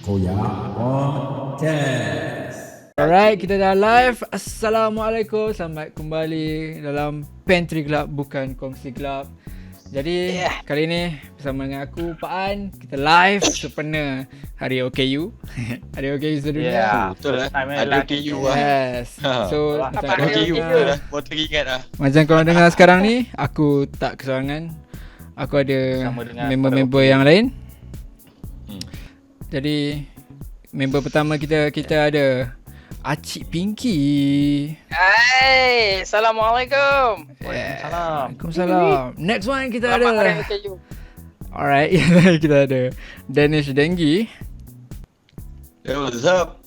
Koya Podcast. Alright, kita dah live. Assalamualaikum. Selamat kembali dalam Pantry Club, bukan Kongsi Club. Jadi kali ni bersama dengan aku Pak An, kita live sempena Hari OKU. Hari OKU sedunia. Betul lah. Ada OKU lah. Yes. So Ada macam OKU korang lah. Baru teringat lah. macam korang dengar sekarang ni, aku tak keseorangan. Aku ada member-member yang lain. Jadi member pertama kita ada Acik Pinky. Hai, Assalamualaikum. Waalaikumsalam. Next one kita Selamat hari ada. OKU. Alright, kita ada Danish Denggi. Hey, what's up?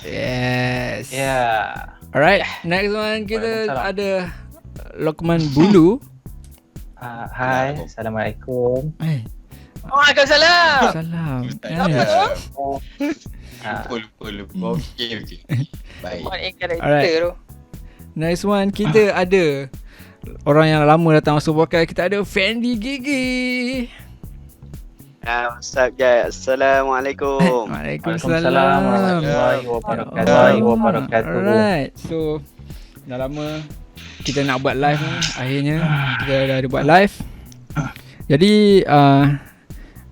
Yes. Ya. Alright, next one kita Waalaikumsalam. ada Lokman Bulu. Hai, Assalamualaikum. Eh, Waalaikumsalam. salam. Apa tu? Lupa. Okey. Baik. Mat ingkar Alright. kita tu. Next one kita ada orang yang lama datang masuk podcast. Kita ada Fendi Gigi. What's up guys? Assalamualaikum. Waalaikumsalam. Warahmatullahi wabarakatuh. Alright, so dah lama kita nak buat live ni. Akhirnya kita dah ada buat live. Jadi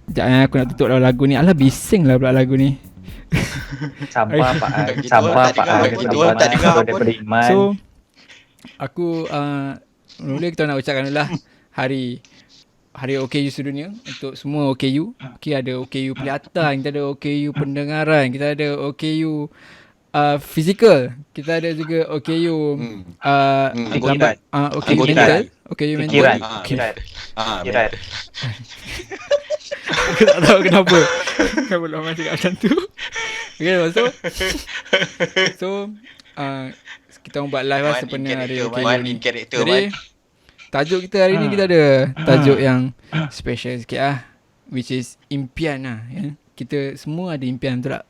sekejap aku nak tutup lagu ni. Alah bising lah pula lagu ni. Sabar Pak An, Kita sabar tak Pak dengar, An, kita sabar tak dengar An, pun. daripada iman. So aku mula kita nak ucapkan dulu lah Hari OKU sedunia untuk semua OKU. Okay, ada OKU pelihatan, kita ada OKU pendengaran, kita ada OKU fizikal, kita ada juga OKU Anggotan. OKU Anggotan. mental, OKU mental. Fikiran. Okay. Fikiran. Aku tak tahu kenapa Lama cakap macam tu. Okay, so kita orang buat live lah sempena Hari OKU ni. Main karakter, Jadi tajuk kita hari ni kita ada tajuk yang special sikit lah, which is impian lah ya. Kita semua ada impian, betul tak?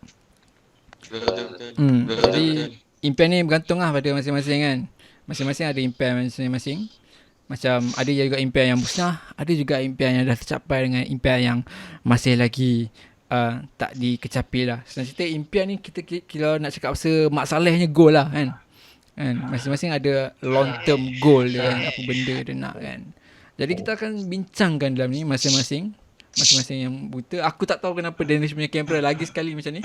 Jadi impian ni bergantung lah pada masing-masing kan. Masing-masing ada impian masing-masing. Macam ada juga impian yang musnah, ada juga impian yang dah tercapai dengan impian yang masih lagi tak dikecapi lah. Senang cerita impian ni kita kalau nak cakap pasal masalahnya goal lah kan. Masing-masing ada long term goal dia kan, apa benda dia nak kan. Jadi kita akan bincangkan dalam ni masing-masing yang buta. Aku tak tahu kenapa Danish punya kamera lagi sekali macam ni.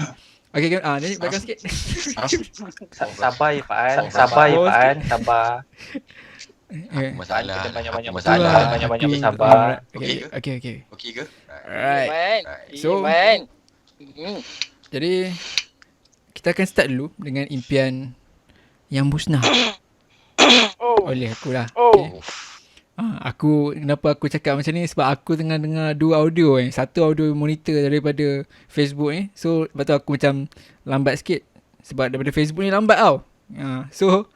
Okay, Danish belakang sikit. Sabar ya Pak An, sabar ya Pak An, sabar. Masalah. Kita banyak-banyak Masalah. banyak-banyak bersabar. Okay. Okey ke? Alright. Iman. So- Iman. Jadi kita akan start dulu dengan impian yang musnah oleh aku lah. Okay. Kenapa aku cakap macam ni, sebab aku tengah dengar dua audio satu audio monitor daripada Facebook ni. So lepas tu aku macam lambat sikit sebab daripada Facebook ni lambat tau. So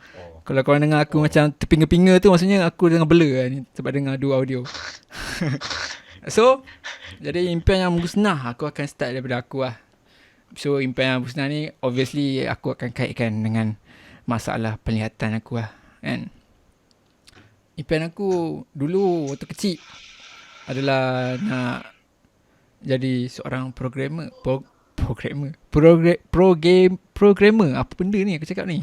kalau korang dengar aku macam terpinga-pinga tu, maksudnya aku tengah blur lah ni sebab dengar dua audio. So jadi impian yang musnah aku akan start daripada aku lah. So impian yang musnah ni obviously aku akan kaitkan dengan masalah penglihatan aku lah kan. Impian aku dulu waktu kecil adalah nak jadi seorang programmer. Programmer. Apa benda ni aku cakap ni?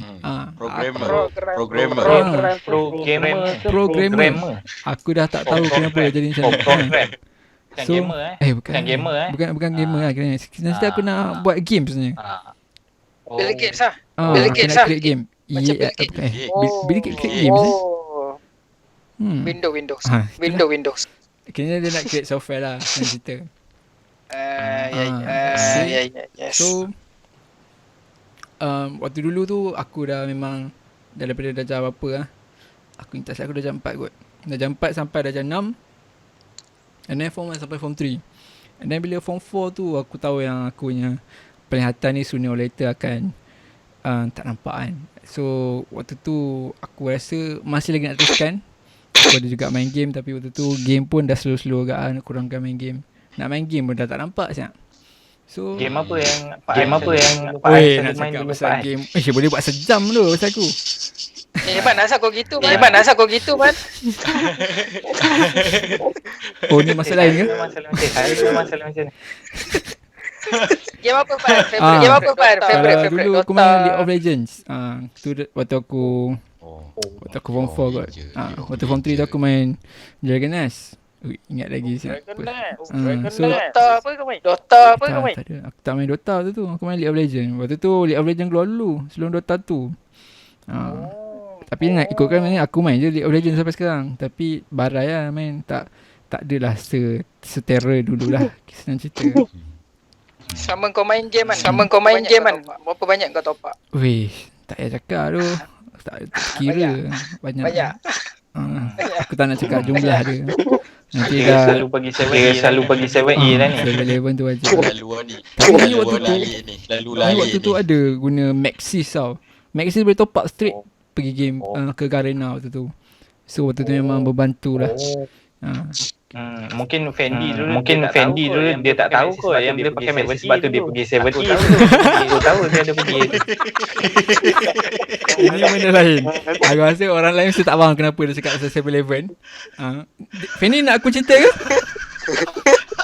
Programmer. Aku dah tak tahu kenapa jadi macam ni. Program. Bukan So, gamer Bukan gamer Bukan gamer lah kiranya. Sebenarnya aku nak buat game sebenarnya. Bill Gates lah. Aku Bill nak Gates lah. create game. Macam Bill Gates. Bill Gates create games eh? Windows. Ah, Windows. Kiranya dia nak create software lah senang cerita. Yes. So waktu dulu tu aku dah memang daripada darjah berapa lah, aku tak silap aku darjah 4 kot. Darjah 4 sampai darjah 6, and then form 1 sampai form 3. And then bila form 4 tu aku tahu yang aku punya penglihatan ni sooner or later akan tak nampak kan. So waktu tu aku rasa masih lagi nak teruskan. Aku ada juga main game, tapi waktu tu game pun dah slow-slow agak nak kurangkan main game. Nak main game pun dah tak nampak siap. So Game apa yang Pak An Oi, selalu nak main cakap dulu pasal Pak An? game. Boleh buat sejam tu pasal aku. Man, asal kau gitu, Man? Oh, ni masalah lain ke? Masalah macam ni. Game apa Pan? Game apa Pan? Kalau Favorite dulu aku main League of Legends. Tu waktu aku form 4 kot. Waktu form 3 tu aku main Dragon Nest. Ui, ingat lagi siapa. So Dota apa kau main? Dota apa kau main? tak ada. Aku tak main Dota tu. Aku main League of Legends. Waktu tu League of Legends keluar dulu sebelum Dota tu. Tapi nak ikutkan aku main je League of Legends sampai sekarang. Tapi barai lah main. Tak adalah setera dululah. Senang cerita. Sama kau main game kan? Berapa banyak kau top up? Weh, tak payah cakap tu. Tak kira. Banyak. Aku tak nak cakap jumlah dia. Nanti Dia dah selalu pergi 7E dah ni. level 11 tu aja. Lalu ni. Tapi Lalu waktu tu lalik ni. Lalu Tapi lalik waktu tu ni. ada guna Maxis tau. Maxis boleh top up straight pergi game ke Garena waktu tu. So waktu tu memang membantu lah. Mungkin Fendi dulu dia tak tahu kot yang dia pakai Maxis sebab tu dia pergi 7E. Dia tahu dia ada pergi. Ini benda lain. Aku rasa orang lain mesti tak faham kenapa dia cakap pasal 7-Eleven. Fendi nak aku cerita ke?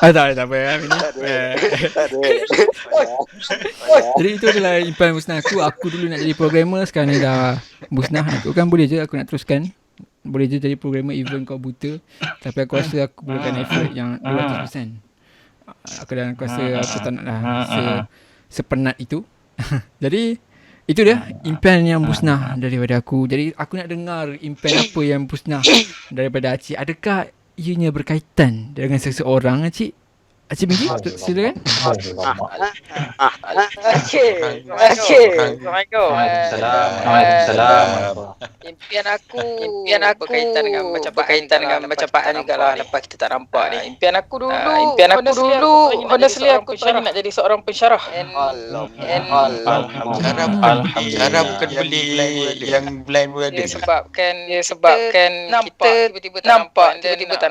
Tak apa Fendi. Jadi itu adalah impian musnah aku. Aku dulu nak jadi programmer, sekarang ni dah musnah. Aku kan boleh je aku nak teruskan. Boleh je jadi programmer even kau buta. Tapi aku rasa aku perlukan effort yang 200%. Aku rasa aku tak nak lah sepenat itu. Jadi itu dia impian yang musnah daripada aku. Jadi aku nak dengar impian apa yang musnah daripada Acik. Adakah ianya berkaitan dengan seseorang Acik? Acik Benji, silakan. Assalamualaikum. Waalaikumsalam. Impian aku berkaitan dengan percapaan juga lah. Lepas kita tak nampak ni. Impian aku dulu honestly aku teringat nak jadi seorang pensyarah. Cara bukan beli yang blind pun ada. Sebabkan kita tiba-tiba tak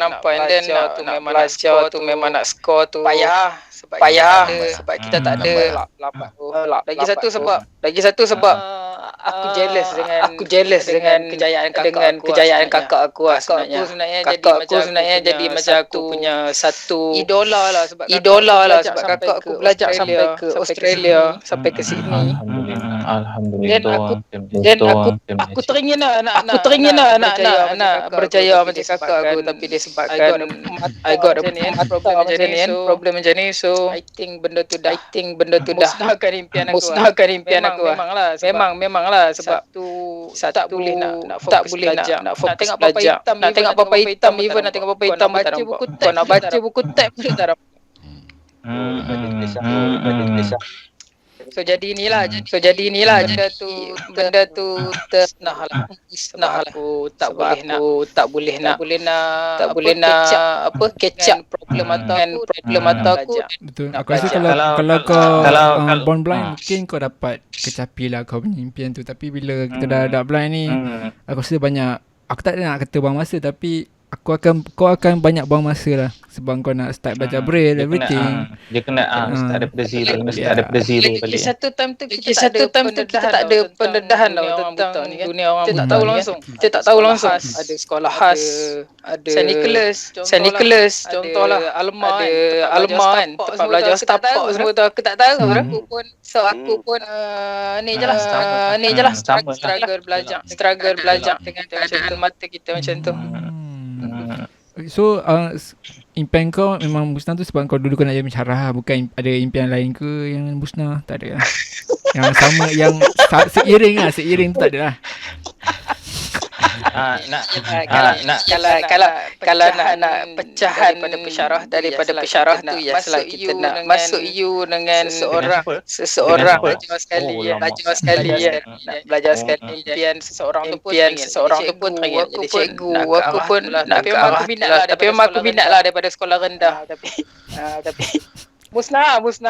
nampak and then nak belajar tu memang nak score tu payah sebab kita tak ada lagi satu sebab aku jealous dengan kejayaan kakak aku sebenarnya jadi macam aku punya satu idola lah sebab kakak aku belajar sampai ke Australia sampai ke Sydney. Alhamdulillah. Dan aku teringin nak berjaya macam kakak aku tapi disebabkan I got a problem macam ni so I think benda tu dah musnahkan impian aku memanglah sebab tak boleh nak fokus belajar nak tengok apa-apa hitam even nak tengok apa-apa hitam pun tak nampak kau nak baca buku teks pun tak nampak. So jadi inilah benda tu tersenah lah aku tak boleh nak catch up problem atau aku. Betul. Aku rasa kalau kau born blind mungkin kau dapat kecapilah kau punya impian tu. Tapi bila kita dah blind ni aku rasa banyak, aku tak nak kata buang masa tapi kau akan banyak buang masa lah sebab kau nak start belajar braille everything. Dia kena start daripada zero balik. Satu time tu kita tak ada pendedahan lah tentang dunia orang buta. Kita tak tahu langsung. Ada sekolah khas, ada Saint Nicholas contohlah, Alma kan tempat belajar setapak semua tu aku tak tahu. Aku pun ni je lah struggle belajar dengan mata kita macam tu. So impian kau memang musnah tu sebab kau dulu kau nak jadi pensyarah, bukan ada impian lain ke yang musnah? Tak ada lah. Yang sama, yang seiring tu tak ada lah. Kalau nak pecahan daripada pensyarah tu ya selalu kita nak masuk you dengan seseorang belajar sekali impian seseorang tu pun teringat jadi cikgu. Aku pun nak ke arah tapi memang aku minat lah daripada sekolah rendah tapi musnah. Kalau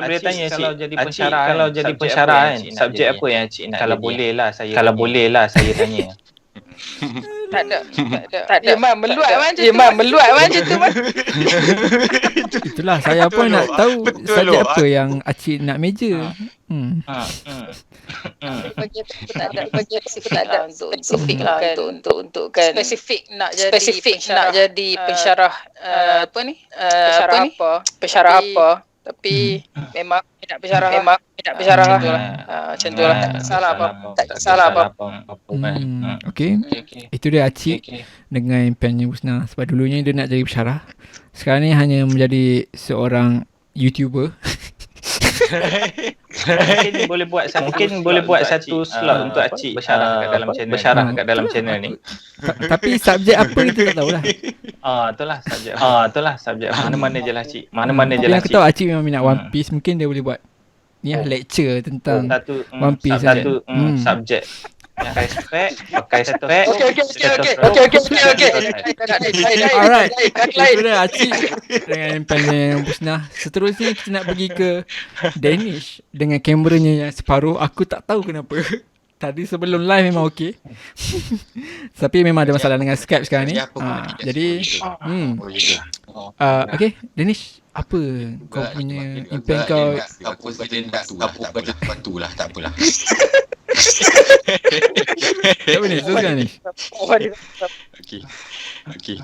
boleh tanya Cik, kalau jadi pensyarah kan, subjek apa yang Cik nak? Kalau boleh lah saya tanya. Tak ada. Iman meluat macam tu. Itulah saya pun nak tahu subjek apa yang Acik nak major. Bagi tak ada spesifik lah untuk kan spesifik nak jadi pensyarah pensyarah apa tapi memang tidak pensyarah macam tu lah. Tak salah apa. Okey. Itu dia Acik dengan impiannya Husna. Sebab dulunya dia nak jadi pensyarah. Sekarang ni hanya menjadi seorang YouTuber. Mungkin boleh buat satu slot untuk Acik bersyarah kat dalam channel ni. Tapi subjek apa itu tak tahulah. Itulah subjek. Mana-mana je lah Acik. Mana-mana je lah Aku Acik. tahu Acik memang minat One Piece. Mungkin dia boleh buat ni lecture tentang One Piece. Satu subjek yang pakai spek. Okey. Alright. Itu dia Acik dengan impiannya Husna. Seterusnya kita nak pergi ke Danish dengan kameranya yang separuh. Aku tak tahu kenapa. Tadi sebelum live memang okey. Tapi memang ada masalah dengan Skype sekarang ni. Jadi okey, Danish, apa kau punya impian kau? Apa saja nak tu lah, tak apalah. Apa ni? Teruskan ni. Okey,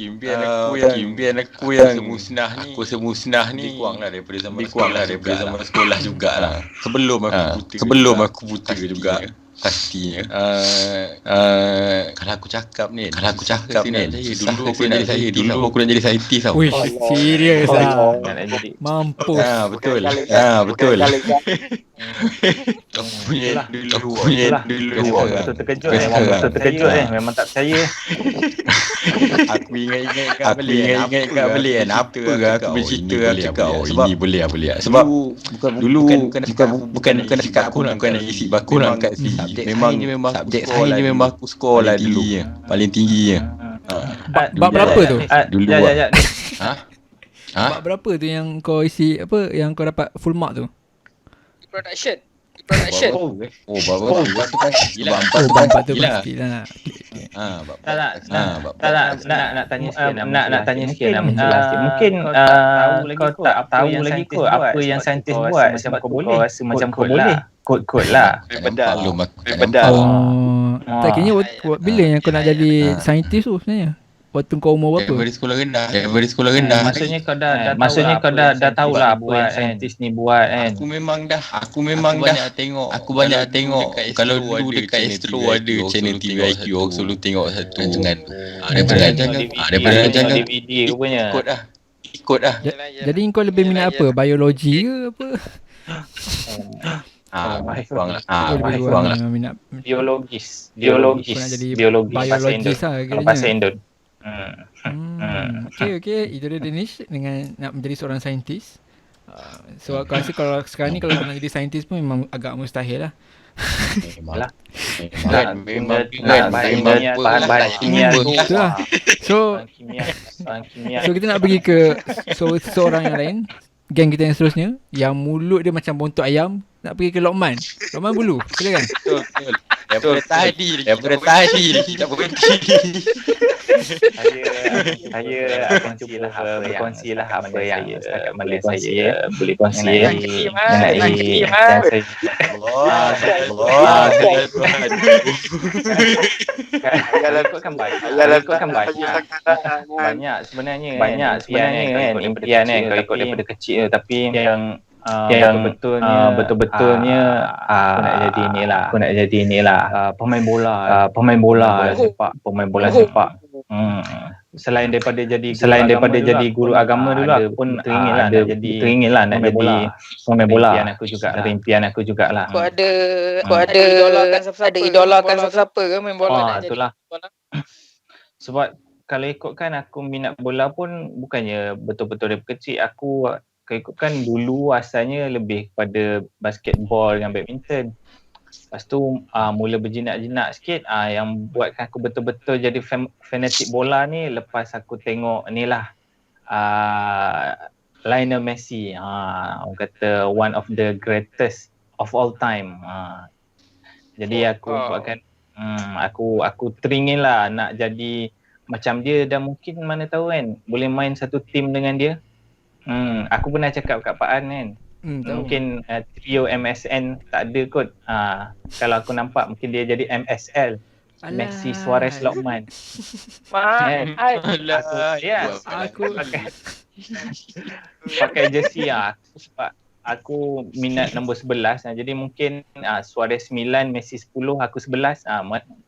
impian aku yang semusnah ni lebih kurang lah daripada zaman sekolah jugalah. Sebelum aku buta juga pastinya. Kalau aku cakap ni dulu aku nak jadi saintis tau. Wih, serius ah. Mampus. Betul. Aku punya dulu Betul terkejut memang tak percaya. Aku ingat kat balik kan. Apa aku bercerita aku cakap ini boleh. Sebab dulu bukan cakap aku nak isi bakul nak kat sini. Memang subjek saya ni memang aku skor lah dulu paling tinggi. Bab berapa tu? Dulu. Bab berapa tu yang kau isi apa yang kau dapat full mark tu? Production. Bab Bab 4 tu pastilah. Nak tanya sikit nak menjelaskan sikit. Mungkin kau tak tahu lagi kot apa yang saintis buat macam kau boleh rasa macam kau boleh kod lah. Belum aku tak Bedal. Tak kira bila yang kau nak jadi saintis tu sebenarnya? Waktu kau umur berapa? Daripada sekolah rendah. Maksudnya kau dah tahulah apa yang saintis ni buat kan. Aku memang dah tengok. Aku banyak tengok. Kalau dulu dekat Astro ada channel TVIQ, aku selalu tengok satu rancangan tu. Daripada rancangan DVD rupanya. Ikut dah. Jadi kau lebih minat apa? Biologi ke apa? Kurang lah. Minat Biologis biologis lah kalau bahasa Indon. Okay. Itu dia Danish dengan nak menjadi seorang saintis. So aku rasa kalau sekarang ni kalau nak jadi saintis pun memang agak mustahil lah. Memang bahan kimia tu. Itulah. So kita nak pergi ke seorang yang lain, geng kita yang seterusnya yang mulut dia macam bontot ayam. Nak pergi ke Lokman Bulu. Silakan. Betul. Daripada tadi lagi tak berhenti. Saya akan cuba berkongsi lah apa yang setakat mana saya boleh kongsi mengenai yang saya kalau ikutkan banyak sebenarnya kan impian kan kalau ikut daripada kecil tapi yang betul-betulnya aku nak jadi inilah pemain bola sepak. Selain daripada jadi guru agama dulu aku pun teringinlah nak jadi pemain bola. Impian aku jugalah. Kau ada idolakan siapa ke main bola nak itulah. jadi? Sebab kalau ikutkan aku minat bola pun bukannya betul-betul dari kecil. Aku ikutkan dulu asalnya lebih kepada basketball dengan badminton. Lepas tu mula berjinak-jinak sikit yang buatkan aku betul-betul jadi fanatik bola ni lepas aku tengok ni lah Lionel Messi. Orang kata one of the greatest of all time. Jadi aku buatkan Aku teringin lah nak jadi macam dia, dan mungkin mana tahu kan boleh main satu team dengan dia. Aku pernah cakap kat Pak An kan, mungkin trio MSN tak ada kot. Kalau aku nampak mungkin dia jadi MSL. Messi, Suarez, Lokman. Aku pakai jersey sebab aku minat nombor 11. Jadi mungkin Suarez 9, Messi 10, aku 11.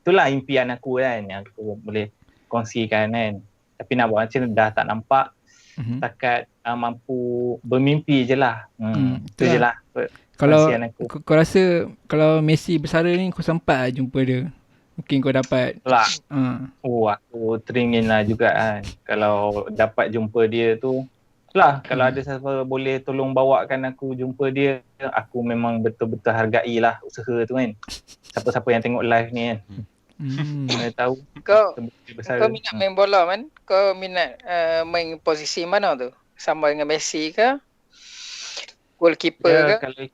Itulah impian aku kan, yang aku boleh kongsikan kan. Tapi nak buat macam dah tak nampak. Setakat mampu bermimpi je lah. Itu je lah. Kalau kau rasa kalau Messi bersara ni kau sempat jumpa dia, mungkin kau dapat lah. Aku teringin lah juga kan, kalau dapat jumpa dia tu lah. Kalau ada siapa boleh tolong bawakan aku jumpa dia, aku memang betul-betul hargai lah usaha tu kan. Siapa-siapa yang tengok live ni kan, mana tahu kau minat main bola man? Kau minat main posisi mana tu? Sama dengan Messi ke? Goalkeeper ke? Kalau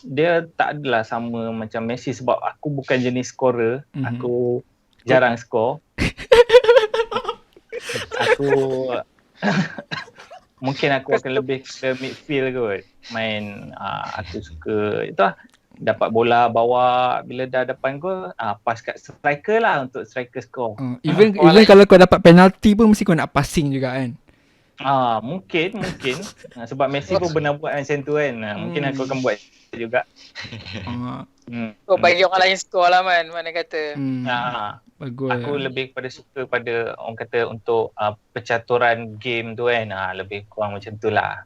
dia tak adalah sama macam Messi sebab aku bukan jenis scorer. Aku jarang score. Aku mungkin aku akan lebih ke midfield kot. Main aku suka itu lah, dapat bola bawa, bila dah depan gol pass kat striker lah untuk striker score. Even kalau kau dapat penalty pun mesti kau nak passing juga kan. Mungkin sebab Messi pun pernah buat macam tu kan. Mungkin aku akan buat juga. Kau bagi orang lain skor lah man, mana kata. Bagus. Aku lebih kepada suka pada orang kata untuk percaturan game tu kan. Lebih kurang macam tu lah.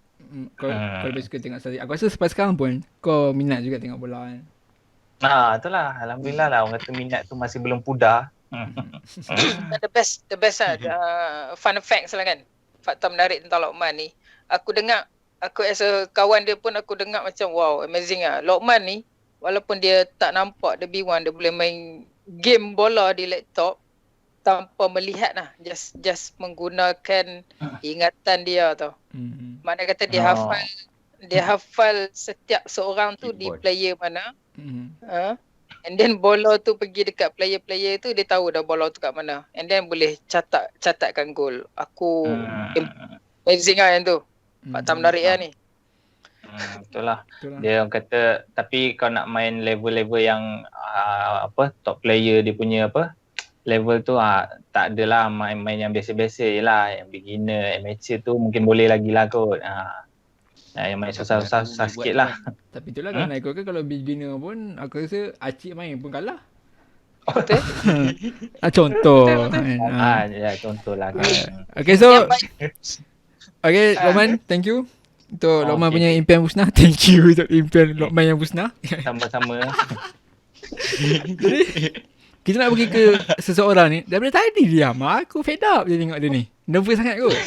Kau lebih suka tengok statistik. Aku rasa sampai sekarang pun kau minat juga tengok bola kan. Itulah. Alhamdulillah lah, orang kata minat tu masih belum pudar. The best lah. Fun facts lah kan. Fakta menarik tentang Lokman ni. Aku as a kawan dia pun aku dengar macam wow, amazing lah. Lokman ni walaupun dia tak nampak dia B1, dia boleh main game bola di laptop tanpa melihat lah. Just menggunakan ingatan dia tau. Mana kata dia hafal setiap seorang tu di player mana. And then bola tu pergi dekat player-player tu, dia tahu dah bola tu kat mana. And then boleh catatkan gol. Aku amazing lah yang tu. Fakta menarik lah ni. Betul lah. Dia orang kata, tapi kau nak main level-level yang top player dia punya level tu tak adalah main yang biasa-biasa je lah. Yang beginner, amateur tu mungkin boleh lagi lah kot. Yang main susah-susah sikit lah. Tapi itulah kalau nak ikutkan, kalau beginner pun aku rasa Acik main pun kalah. Betul? Contoh. Contoh lah kan. Okay, so Lokman, thank you untuk Lokman punya impian musnah. Thank you untuk impian Lokman yang musnah. Sama-sama. Jadi kita nak pergi ke seseorang ni. Daripada tadi diam. Aku fed up je tengok dia ni. Nervous sangat kot.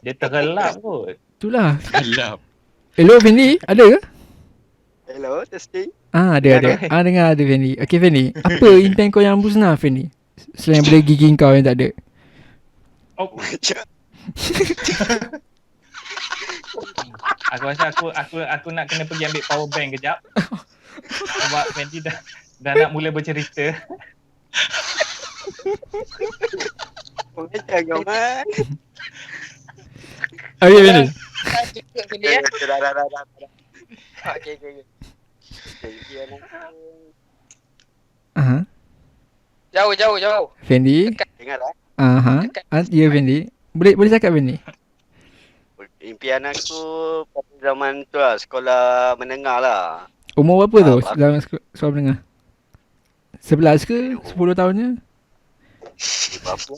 Dia tergelap kot. Itulah. Gelap. Hello Fendi, ada ke? Hello, testing. Ada. Dengar ada Fendi. Okay Fendi, apa impian kau yang musnah Fendi? Selain daripada gigi kau yang tak ada. Aku rasa aku nak kena pergi ambil power bank kejap. Sebab Fendi dah nak mula bercerita. Macam kau man. Okay Fendi. Okay. Jauh. Fendi. Dengarlah. Ya Fendi. Boleh cakap Fendi? Impian aku pada zaman tu lah, sekolah menengah lah. Umur berapa tu dalam sekolah menengah? 11 ke? 10 tahunnya? Berapa?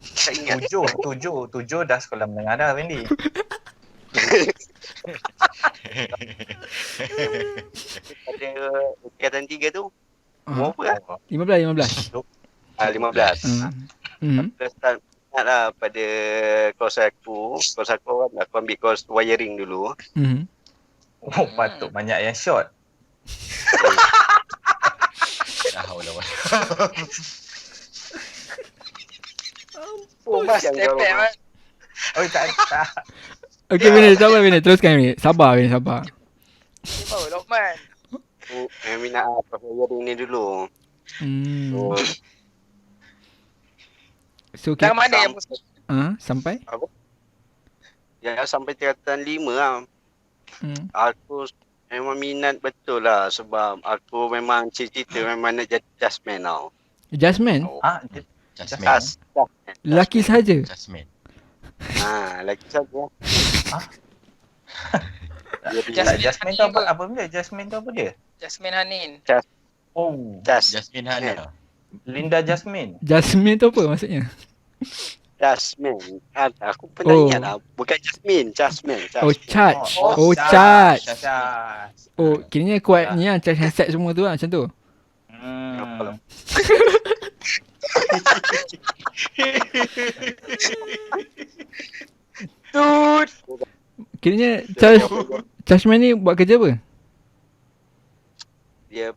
Tak ingat. 7 dah sekolah menengah dah Fendi. Pada tingkatan 3 tu umur apa lah? 15. 15. Start ingat lah pada kos aku kan, aku ambil kos wiring dulu. Patut banyak yang short. Mas tepek man. Tak. Okay Fendi, sabar Fendi. Teruskan Fendi. Sabar. Lokman. minat wiring ni dulu. So Dah mana yang musik? sampai? Apa? Ya sampai tingkatan 5 lah. Aku memang minat betul lah sebab aku memang cerita memang nak jadi jazzman tau. Jasmine? Jasmine. Lelaki sahaja? Jasmine. Lagi saja. Jasmine tu apa benda? Jasmine tu apa dia? Jasmine Hanin. Oh, Jasmine Hana. Linda Jasmine. Jasmine tu apa maksudnya? Jasmine. Aku pernah ingat lah. Bukan Jasmine. Oh, charge. Charge. Oh, kiranya kuat ni lah, charge handset semua tu lah, macam tu. Kiranya chargeman ni buat kerja apa? Dia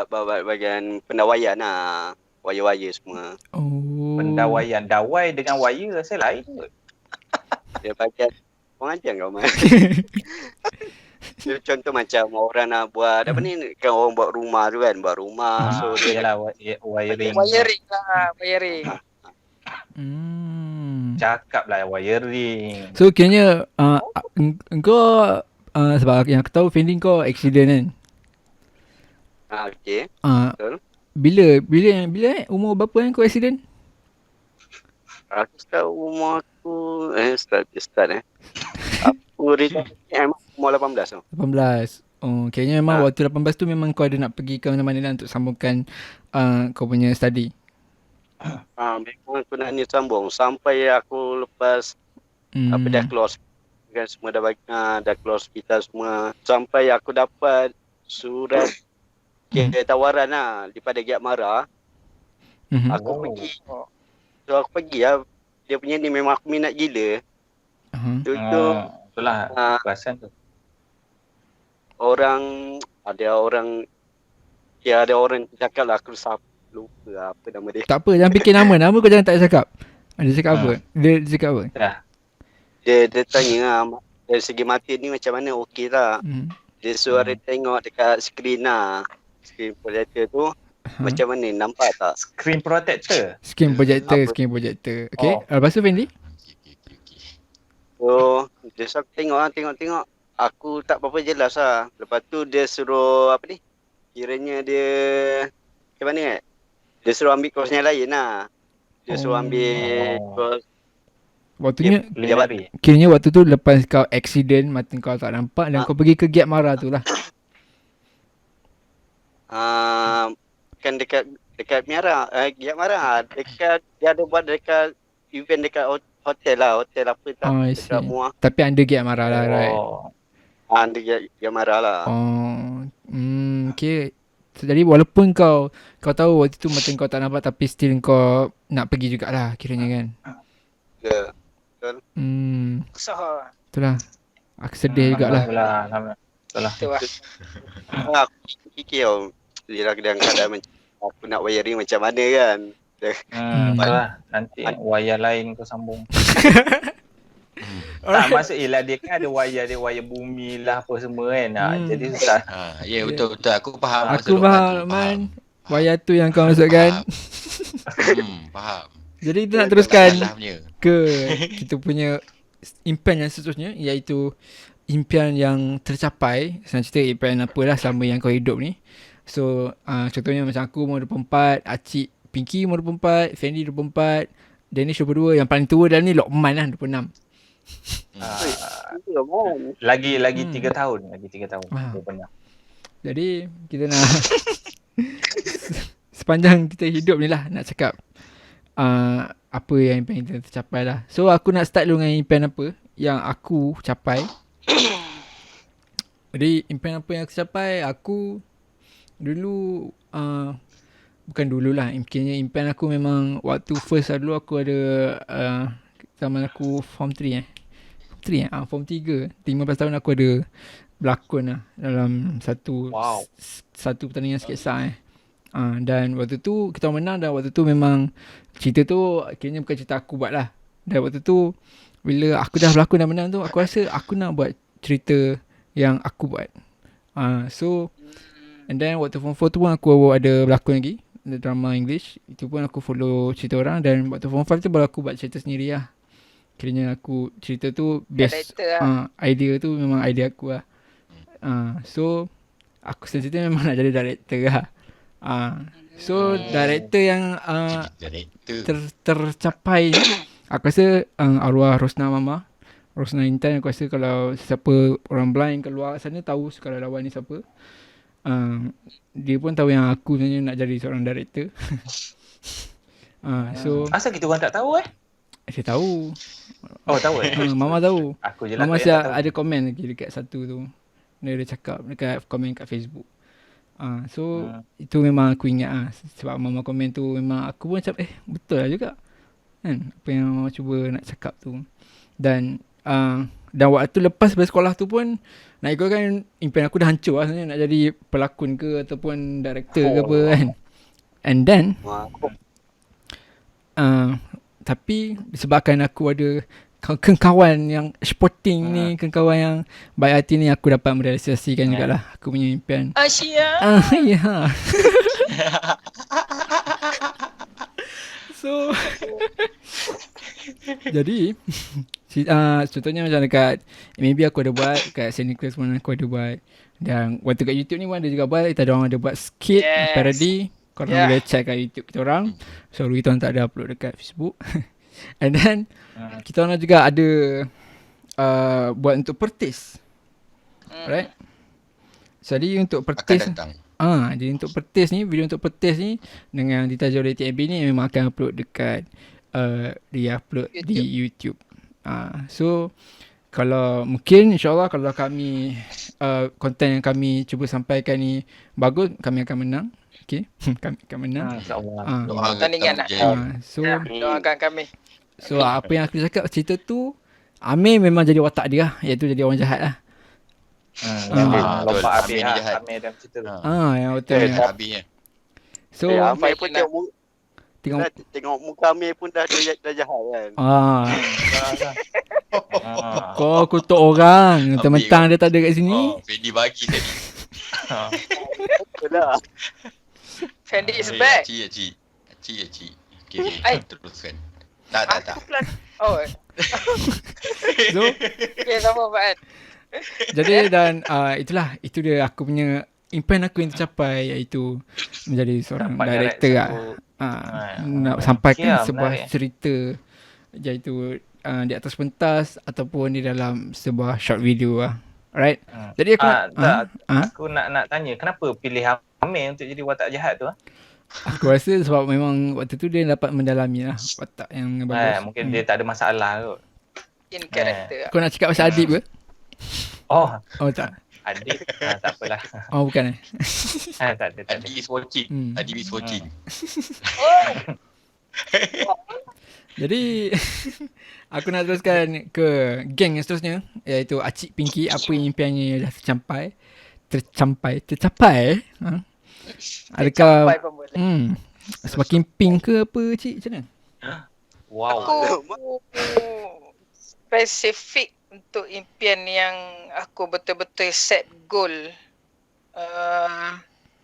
bahagian pendawaian lah. Wire-wire semua. Oh. Pendawaian. Dawai dengan wire rasa lain kot. Dia bahagian orang ajar kau man. Dia contoh macam orang nak buat apa ni, kan orang buat rumah tu kan, buat rumah. So dia Yalah, wiring. Wiring. Cakap lah wiring. So kiranya engkau sebab yang aku tahu Fendi kau accident kan? okey. Betul. Bila umur berapa kan kau accident? Aku tahu umur aku start. Aku umur 18 tau. 18. Oh, kayaknya memang waktu 18 tu memang kau ada nak pergi ke mana-mana lah untuk sambungkan kau punya study. Memang aku nak ni sambung sampai aku lepas apa dah close kan, semua dah close kita semua, sampai aku dapat surat tawaran lah daripada Giat Mara. Aku pergi. So aku pergi lah. Dia punya ni memang aku minat gila. Itulah perasan tu. Ada orang cakap lah, aku lupa apa nama dia. Tak apa, jangan fikir nama kau jangan tak cakap. Dia cakap apa? Dia cakap apa? Dia tanya lah, dari segi mata ni macam mana, okey tak? Dia suruh tengok dekat skrin lah. Skrin projector tu macam mana, nampak tak? Screen protector. Screen projector. Okay. Lepas tu Fendi? So dia suruh tengok. Aku tak berapa jelas lah. Lepas tu dia suruh apa ni, kiranya dia macam mana kan? Dia suruh ambil course yang lain lah. Dia suruh ambil course. Waktunya kiranya waktu tu lepas kau accident, mata kau tak nampak dan kau pergi ke Giat Mara tu lah. Kan dekat Miara, Giat Mara. Dekat dia ada buat dekat event dekat hotel lah, hotel apa tak dekat Muar. Tapi under Giat Mara lah, right? Under Giat Mara lah. Okay. Jadi walaupun kau tahu waktu tu mata kau tak nampak, tapi still kau nak pergi jugalah kiranya kan. Ya. Betul. Itulah. Aku sedih jugalah. Itulah. Aku fikir dia dalam keadaan macam aku nak wiring macam mana kan. Itulah. Nanti wayar lain kau sambung. Tak, maksud ialah dia kan ada wayar bumi lah apa semua kan. Jadi susah. Ya betul. Aku faham. Aku faham Man. Wayar tu yang kau maksudkan. Faham. Jadi kita nak teruskan ke kita punya impian yang seterusnya, iaitu impian yang tercapai. Senang cerita impian apalah selama yang kau hidup ni. So contohnya macam aku umur 24, Acik Pinky umur 24, Fendi 24, Danish 22, yang paling tua dalam ni Lokman lah 26. Lagi 3 tahun. Lagi 3 tahun. Jadi kita nak sepanjang kita hidup ni lah nak cakap apa yang impian kita tercapai lah. So aku nak start dulu dengan impian apa yang aku capai. Jadi impian apa yang aku capai, aku dulu bukan dulu lah, impian aku memang waktu first dulu aku ada zaman aku form 3 form 3 15 tahun aku ada berlakon lah dalam satu pertandingan sketsa dan waktu tu kita menang, dan waktu tu memang cerita tu akhirnya bukan cerita aku buat lah. Dan waktu tu bila aku dah berlakon dan menang tu, aku rasa aku nak buat cerita yang aku buat. So And then waktu form 4 tu pun aku ada berlakon lagi, ada drama English. Itu pun aku follow cerita orang. Dan waktu form 5 tu baru aku buat cerita sendiri lah. Kiranya aku cerita tu based idea tu memang idea aku lah. So aku cerita memang nak jadi director lah. So director yang tercapai aku rasa arwah Rosna Mama, Rosna Intan. Aku rasa kalau siapa orang blind keluar sana tahu kalau lawan ni siapa. Dia pun tahu yang aku sebenarnya nak jadi seorang director. So asal kita orang tak tahu saya tahu. Oh tahu Mama tahu. Aku je lah Mama tak saya tahu. ada komen lagi dekat satu tu. Dia ada cakap dekat komen kat Facebook. So itu memang aku ingat sebab Mama komen tu memang aku pun macam betul lah juga kan apa yang Mama cuba nak cakap tu. Dan waktu lepas sekolah tu pun nak ikutkan impian aku dah hancur lah sebenarnya nak jadi pelakon ke ataupun director ke apa kan. And then tapi disebabkan aku ada kawan yang sporting ni, kawan yang baik hati ni, aku dapat merealisasikan jugalah aku punya impian. Asia. Ya. So jadi contohnya macam dekat maybe aku ada buat kat St. Nicholas pun aku ada buat. Dan waktu kat YouTube ni pun ada juga buat. Kita ada orang ada buat skit parody. Korang boleh check kat YouTube kita orang. Sorry kita orang tak ada upload dekat Facebook. And then kita orang juga ada buat untuk pertis. Right? Jadi untuk pertis jadi untuk pertis ni, video untuk pertis ni dengan ditaja oleh TMB ni memang akan upload dekat dia upload YouTube. Di YouTube. So kalau mungkin insyaAllah kalau kami konten yang kami cuba sampaikan ni bagus, kami akan menang. Okay. Kami akan menang. InsyaAllah. Tandingan lah. So doakan kami. So apa yang aku cakap cerita tu Amir memang jadi watak dia lah, iaitu jadi orang jahat lah. Lompat habis Amir jahat. Amir dalam cerita tu. Yang betul. Habisnya. So Amir pun tengok muka Amir pun dah jahat kan. kau kutuk orang mentang-mentang dia tak ada kat sini. Fendi bagi tadi. Betul lah. Fendi is back. Cik. Okay, teruskan. Tak. Oh. So Okay, sama Pak. jadi dan itu dia aku punya impian aku yang tercapai, iaitu menjadi seorang Dapat director lah. Nak sampaikan sebuah menarik. cerita, iaitu di atas pentas ataupun di dalam sebuah short video lah. Alright. Jadi aku aku nak tanya kenapa pilih Amir untuk jadi watak jahat tu? Aku rasa sebab memang waktu tu dia dapat mendalami lah watak yang bagus. Mungkin dia tak ada masalah kot. In character. Kau nak cakap pasal Adib ke? Oh Tak. Adib tak apalah. Bukan Tak ada. Adi is watching. Adi is watching. Jadi aku nak teruskan ke geng yang seterusnya, iaitu Acik Pinky. Apa impiannya dah tercapai? Adakah semakin pink ke apa, Cik? Macam mana? Wow. Aku spesifik untuk impian yang aku betul-betul set goal.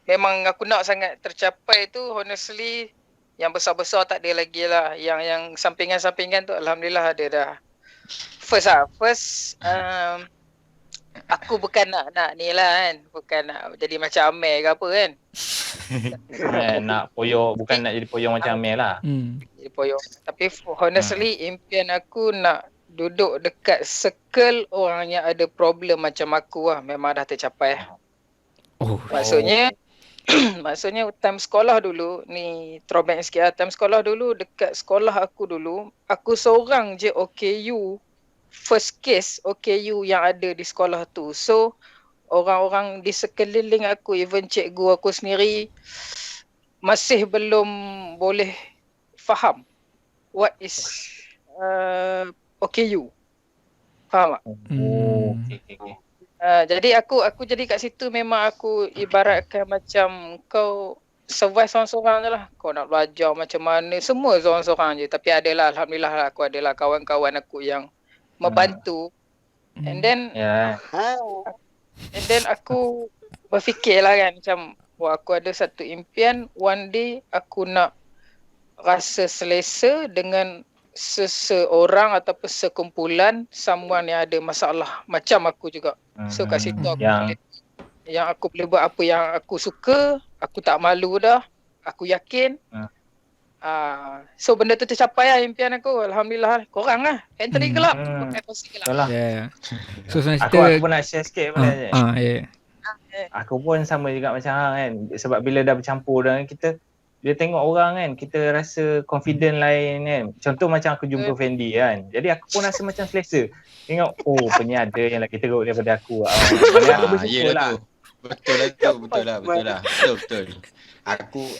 Memang aku nak sangat tercapai tu, honestly yang besar-besar tak ada lagi lah. Yang sampingan-sampingan tu alhamdulillah ada dah. First aku bukan nak ni lah kan. Bukan nak jadi macam Amir ke apa kan. Nak poyo, bukan nak jadi poyo macam Amir lah. Jadi poyo. Tapi honestly impian aku nak duduk dekat circle orang yang ada problem macam aku lah. Memang dah tercapai. Maksudnya time sekolah dulu ni throwback sikit lah. Time sekolah dulu dekat sekolah aku dulu, aku seorang je OKU, first case OKU yang ada di sekolah tu. So orang-orang di sekeliling aku, even cikgu aku sendiri masih belum boleh faham what is OKU. Faham tak? Okay. Jadi aku jadi kat situ memang aku ibaratkan macam kau survive seorang-seorang je lah. Kau nak belajar macam mana, semua seorang-seorang je. Tapi adalah alhamdulillah lah, aku adalah kawan-kawan aku yang membantu. And then aku berfikirlah kan macam aku ada satu impian one day aku nak rasa selesa dengan seseorang ataupun sekumpulan someone yang ada masalah macam aku juga. So kat situ aku boleh buat apa yang aku suka, aku tak malu dah, aku yakin. So benda tu tercapai lah impian aku. Alhamdulillah. Korang lah. Entry gelap. Yeah. So sebenarnya aku pun nak share sikit pun. Yeah. Aku pun sama juga macam kan. Sebab bila dah bercampur dengan kita, bila tengok orang kan, kita rasa confident lain kan. Contoh macam aku jumpa Fendi kan. Jadi aku pun rasa macam selesa. Tengok, punya ada yang lagi teruk daripada aku. Aku bersyukur lah. Betul lah. Betul.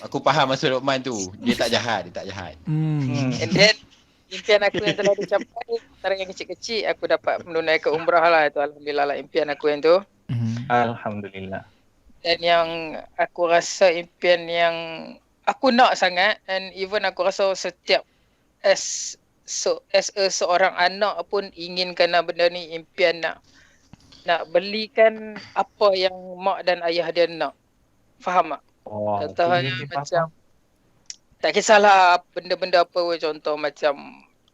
Aku faham maksud Luqman tu. Dia tak jahat. And then impian aku yang telah dicapai antara yang kecil-kecil aku dapat menunaikan umrah lah. Itu alhamdulillah lah impian aku yang tu. Alhamdulillah. Dan yang aku rasa impian yang aku nak sangat, and even aku rasa setiap as seorang anak pun inginkan benda ni, impian nak belikan apa yang mak dan ayah dia nak. Faham tak? Contohnya macam tak kisahlah benda-benda apa pun,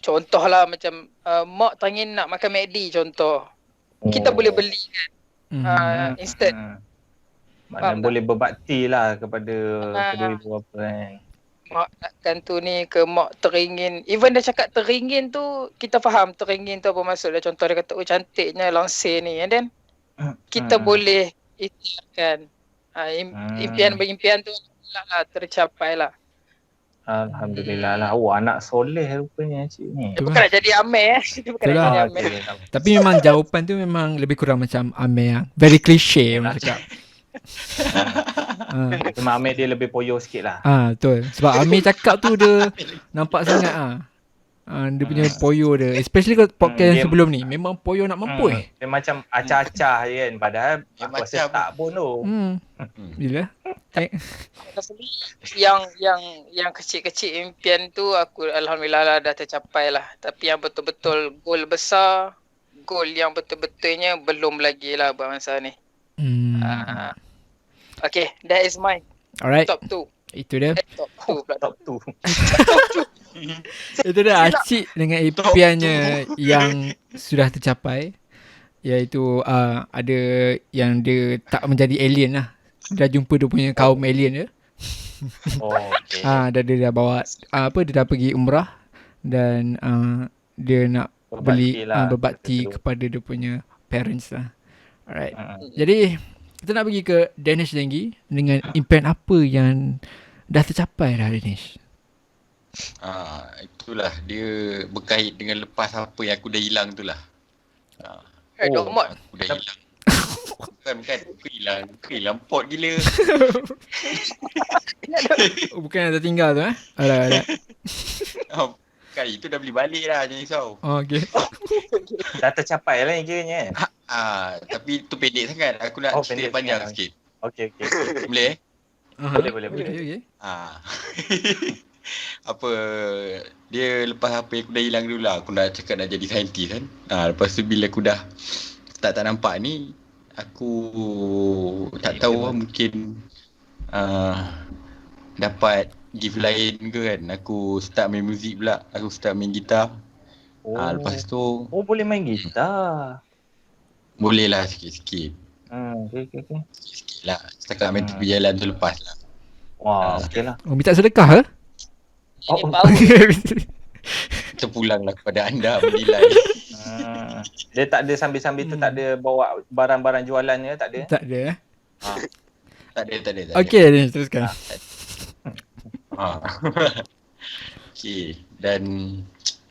contohlah macam mak teringin nak makan McD contoh. Kita boleh beli kan. Instant. Maknanya boleh berbakti lah kepada kedua ibu bapa kan. Mak takkan tu ni ke mak teringin. Even dia cakap teringin tu, kita faham teringin tu apa maksud dia. Contoh dia kata, cantiknya langsir ni. And then kita boleh ikhtiarkan. Impian tu lah tercapai lah. Alhamdulillah lah. Anak soleh rupanya cik ni. Dia bukan nak jadi Amir. Tapi memang jawapan tu memang lebih kurang macam Amir. Very cliche orang cakap. Cuma Amir dia lebih poyo sikit lah. Betul. Sebab Amir cakap tu dia nampak sangat dia punya poyo dia. Especially kalau podcast yang sebelum ni. Memang poyo nak mampu Dia macam acah-acah je kan. Padahal aku rasa tak pun tu. Bila? Yang kecil-kecil impian tu aku alhamdulillah lah dah tercapai lah. Tapi yang betul-betul goal besar, goal yang betul-betulnya belum lagi lah buat masa ni. Okay, that is mine. Alright. Top 2. Itu dia. Top 2. Itu dia Acik dengan impiannya yang sudah tercapai. Iaitu ada yang dia tak menjadi alien lah. Dia dah jumpa dia punya kaum alien dia. Okay. Dia dah bawa dia dah pergi umrah. Dan dia nak berbakti kepada dia punya parents lah. Alright. Jadi kita nak pergi ke Danish lagi dengan impian apa yang dah tercapai dah Danish? Itulah dia berkait dengan lepas apa yang aku dah hilang tu lah. Domot. Aku dah hilang. Bukan aku hilang pot gila. Bukan yang tertinggal tu Alah. Bukan, itu dah beli balik dah, jangan risau. Okay. Dah tercapai lah kiranya. Tapi tu pendek sangat. Aku nak cerita panjang sikit. Okay. Boleh? Boleh. Okay. Apa dia lepas apa yang aku dah hilang dulu lah. Aku dah cakap nak jadi saintis kan. Lepas tu bila aku dah tak nampak ni, aku tak tahu lah, mungkin dapat gift lain ke kan. Aku start main muzik pula. Aku start main gitar. Lepas tu boleh main gitar. Boleh lah sikit-sikit. Okay. Sikit lah. Setakat main tepi jalan tu lepas lah. Wah, okey lah. Minta sedekah ke? Terpulanglah kepada anda menilai. Dia tak ada sambil-sambil tu tak ada bawa barang-barang jualannya, tak ada? Tak ada Tak ada. Okey, teruskan. Okay, dan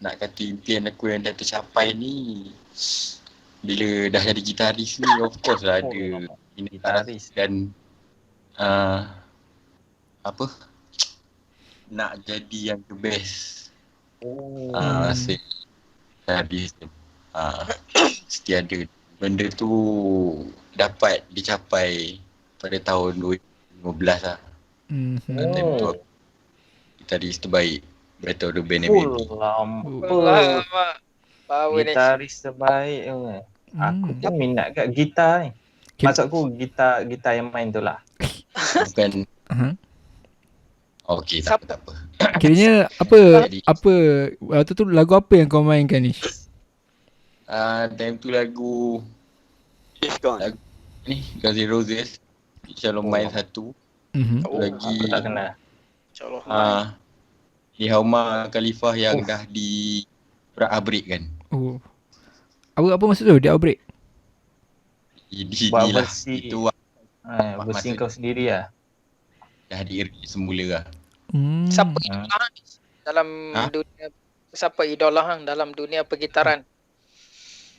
nak kata impian aku yang dah tercapai ni, bila dah jadi gitaris ni, of course lah ada gitaris dan nak jadi yang the best. Rasa habis mesti ada benda tu dapat dicapai pada tahun 2015 lah. Time tu gitaris terbaik Battle of the Band MAB. Power gitaris terbaik. Aku pun minat kat gitar ni. Maksudku gitar yang main tu lah. Bukan. Uh-huh. Okey, tak apa. Kiranya apa waktu tu lagu apa yang kau mainkan ni? Time tu lagu It's gone. ni Guns N' Roses. Shalom main satu. Lagi Aku tak kenal. InsyaAllah. Ni Hauma Khalifah yang dah di break kan. Oh. Apa maksud tu? Dia outbreak. Buat Inilah versi itu versi kau sendiri lah. dah di semula lah. Siapa idola hang dalam dunia, siapa idola hang dalam dunia pergitaran?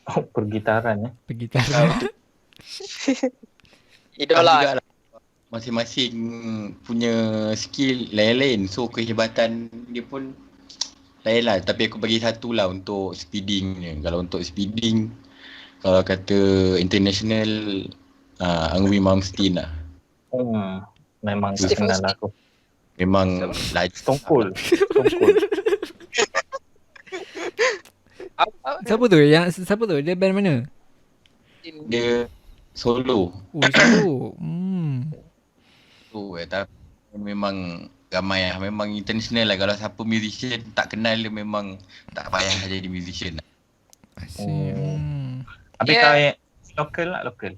Oh, pergitaran Pergitaran. Idola. Masing-masing punya skill lain-lain. So kehebatan dia pun lain lah. Tapi aku bagi satu lah untuk speeding ni. Kalau untuk speeding, kalau kata international, Angwi Malmsteen lah. Memang tak kenal aku. Memang Stone Cold. Siapa tu? Siapa tu? Dia band mana? Dia solo. Oh, solo. Tapi memang ramai lah. Memang international lah. Kalau siapa musician tak kenal dia, memang tak payah jadi musician lah. Habis kau yang lokal lah, lokal.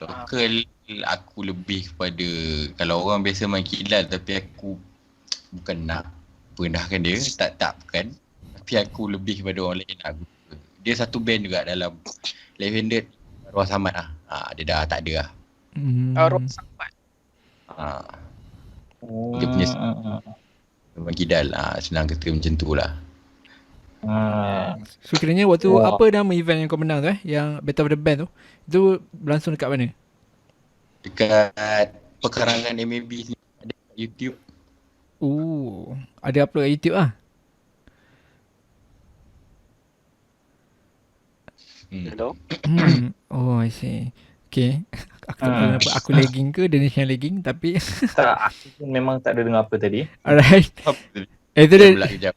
Lokal aku lebih kepada, kalau orang biasa main kilal, tapi aku bukan nak rendahkan dia, tak bukan. Tapi aku lebih kepada orang lain lah. Dia satu band juga dalam Left-Handed, Arwah Samad lah. Dia dah tak ada lah. Arwah Samad. Dia punya memang kidal lah, senang kata macam tu lah. So kiranya waktu apa nama event yang kau menang tu yang Battle of the Band tu, itu berlangsung dekat mana? Dekat perkarangan MAB ni, ada YouTube. Ada upload kat YouTube lah. Hello? Oh, I see. Okay. Aku tak tahu kenapa aku lagging ke, Danish yang lagging, tapi Tak, aku pun memang tak ada dengar apa tadi. alright. Itu dia. Kejap.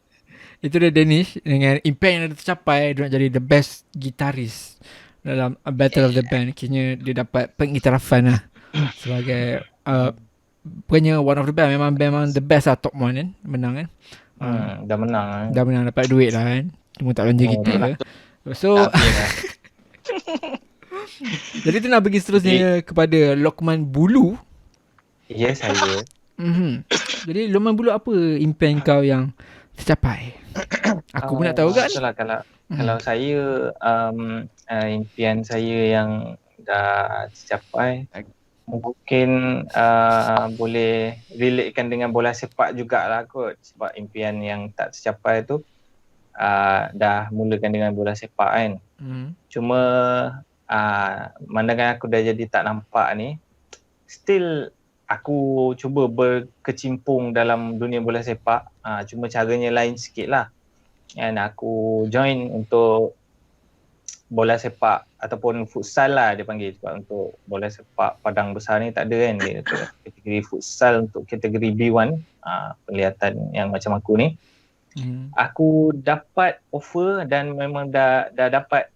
Itu dia Danish dengan impact yang dia tercapai, dia nak jadi the best guitarist dalam Battle of the Band. Kini dia dapat pengiktirafan lah sebagai punya one of the band. Memang the best lah, top one kan, menang kan. Dah menang Dah menang, dapat duit lah kan. Cuma tak belanja gitar lah. So jadi tu nak pergi seterusnya kepada Lokman Bulu. Ya, saya. Jadi Lokman Bulu, apa impian kau yang tercapai? Aku pun nak tahu kan. Itulah kalau saya impian saya yang dah tercapai, mungkin boleh relatekan dengan bola sepak jugalah kot. Sebab impian yang tak tercapai tu dah mulakan dengan bola sepak kan. Cuma mandangan aku dah jadi tak nampak ni, still aku cuba berkecimpung dalam dunia bola sepak. Cuma caranya lain sikit lah. Dan aku join untuk bola sepak ataupun futsal lah dia panggil. Sebab untuk bola sepak padang besar ni tak ada kan. Dia kategori futsal untuk kategori B1, penglihatan yang macam aku ni. Aku dapat offer dan memang dah dapat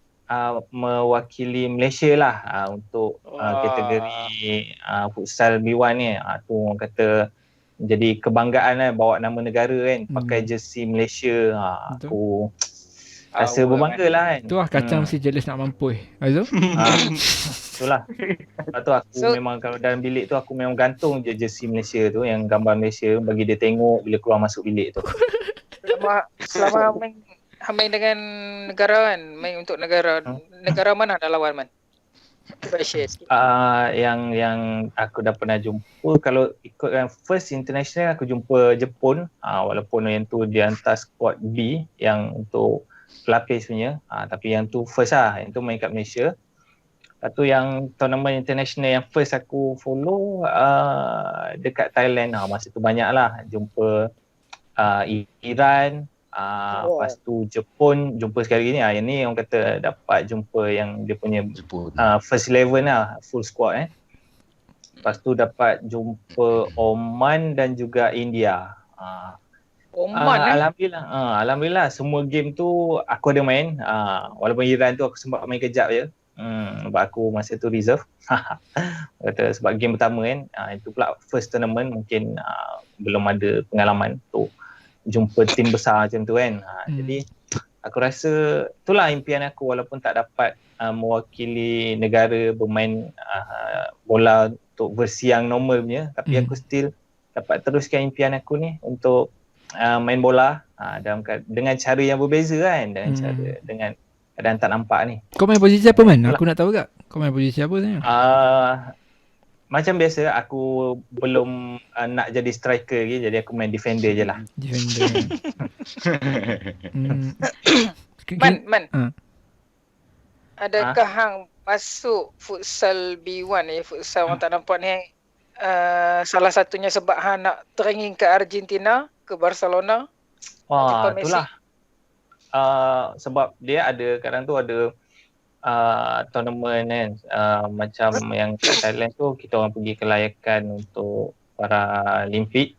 mewakili Malaysia lah untuk kategori futsal B1 ni. Tu orang kata jadi kebanggaan lah, bawa nama negara kan, pakai jersey Malaysia. Aku rasa berbangga lah kan. Tu lah kacang mesti jealous nak mampu Azul. Itulah. Lepas tu aku memang kalau dalam bilik tu aku memang gantung je jersey Malaysia tu, yang gambar Malaysia, bagi dia tengok bila keluar masuk bilik tu. Selama main dengan negara kan, main untuk negara mana dah lawan man? Yang aku dah pernah jumpa, kalau ikutkan first international aku jumpa Jepun, walaupun yang tu dia hantar squad B yang untuk pelapis punya, tapi yang tu first lah, yang tu main kat Malaysia. Lepas tu yang tournament international yang first aku follow dekat Thailand, masa tu banyak lah jumpa Iran. Lepas tu Jepun jumpa sekali ni. Yang ni orang kata dapat jumpa yang dia punya first 11 lah, full squad Lepas tu dapat jumpa Oman dan juga India. Oman Alhamdulillah semua game tu aku ada main. Walaupun Iran tu aku sempat main kejap je. Sebab aku masa tu reserve. Kata sebab game pertama kan, itu pula first tournament, mungkin belum ada pengalaman tu jumpa tim besar macam tu kan. Jadi aku rasa itulah impian aku, walaupun tak dapat mewakili negara bermain bola untuk versi yang normal punya, tapi aku still dapat teruskan impian aku ni untuk main bola dengan cara yang berbeza kan, dengan keadaan tak nampak ni. Kau main posisi apa Man? Aku nak tahu tak? Kau main posisi apa sebenarnya? Macam biasa, aku belum nak jadi striker lagi, jadi aku main defender je lah. Defender. Man. Adakah hang masuk futsal B1 ni, futsal orang tak nampak ni, salah satunya sebab hang nak training ke Argentina, ke Barcelona? Itulah. Sebab dia ada, kadang tu ada tournament kan, macam yang kat Thailand tu kita orang pergi kelayakan untuk Paralimpik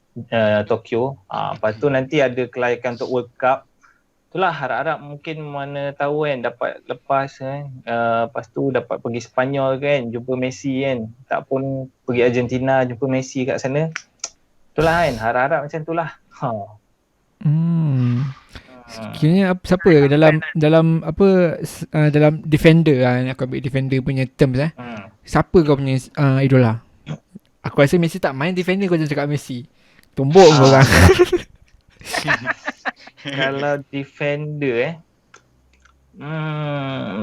Tokyo. Lepas tu nanti ada kelayakan untuk World Cup. Itulah, harap-harap mungkin mana tahu kan dapat lepas kan. Lepas tu dapat pergi Sepanyol kan, jumpa Messi kan. Tak pun pergi Argentina jumpa Messi kat sana. Itulah kan, harap-harap macam itulah. Sekiranya siapa dalam defender aku ambil defender punya terms siapa kau punya idola? Aku rasa Messi tak main defender, kau jangan cakap Messi. Tumbuk kau orang. Kalau defender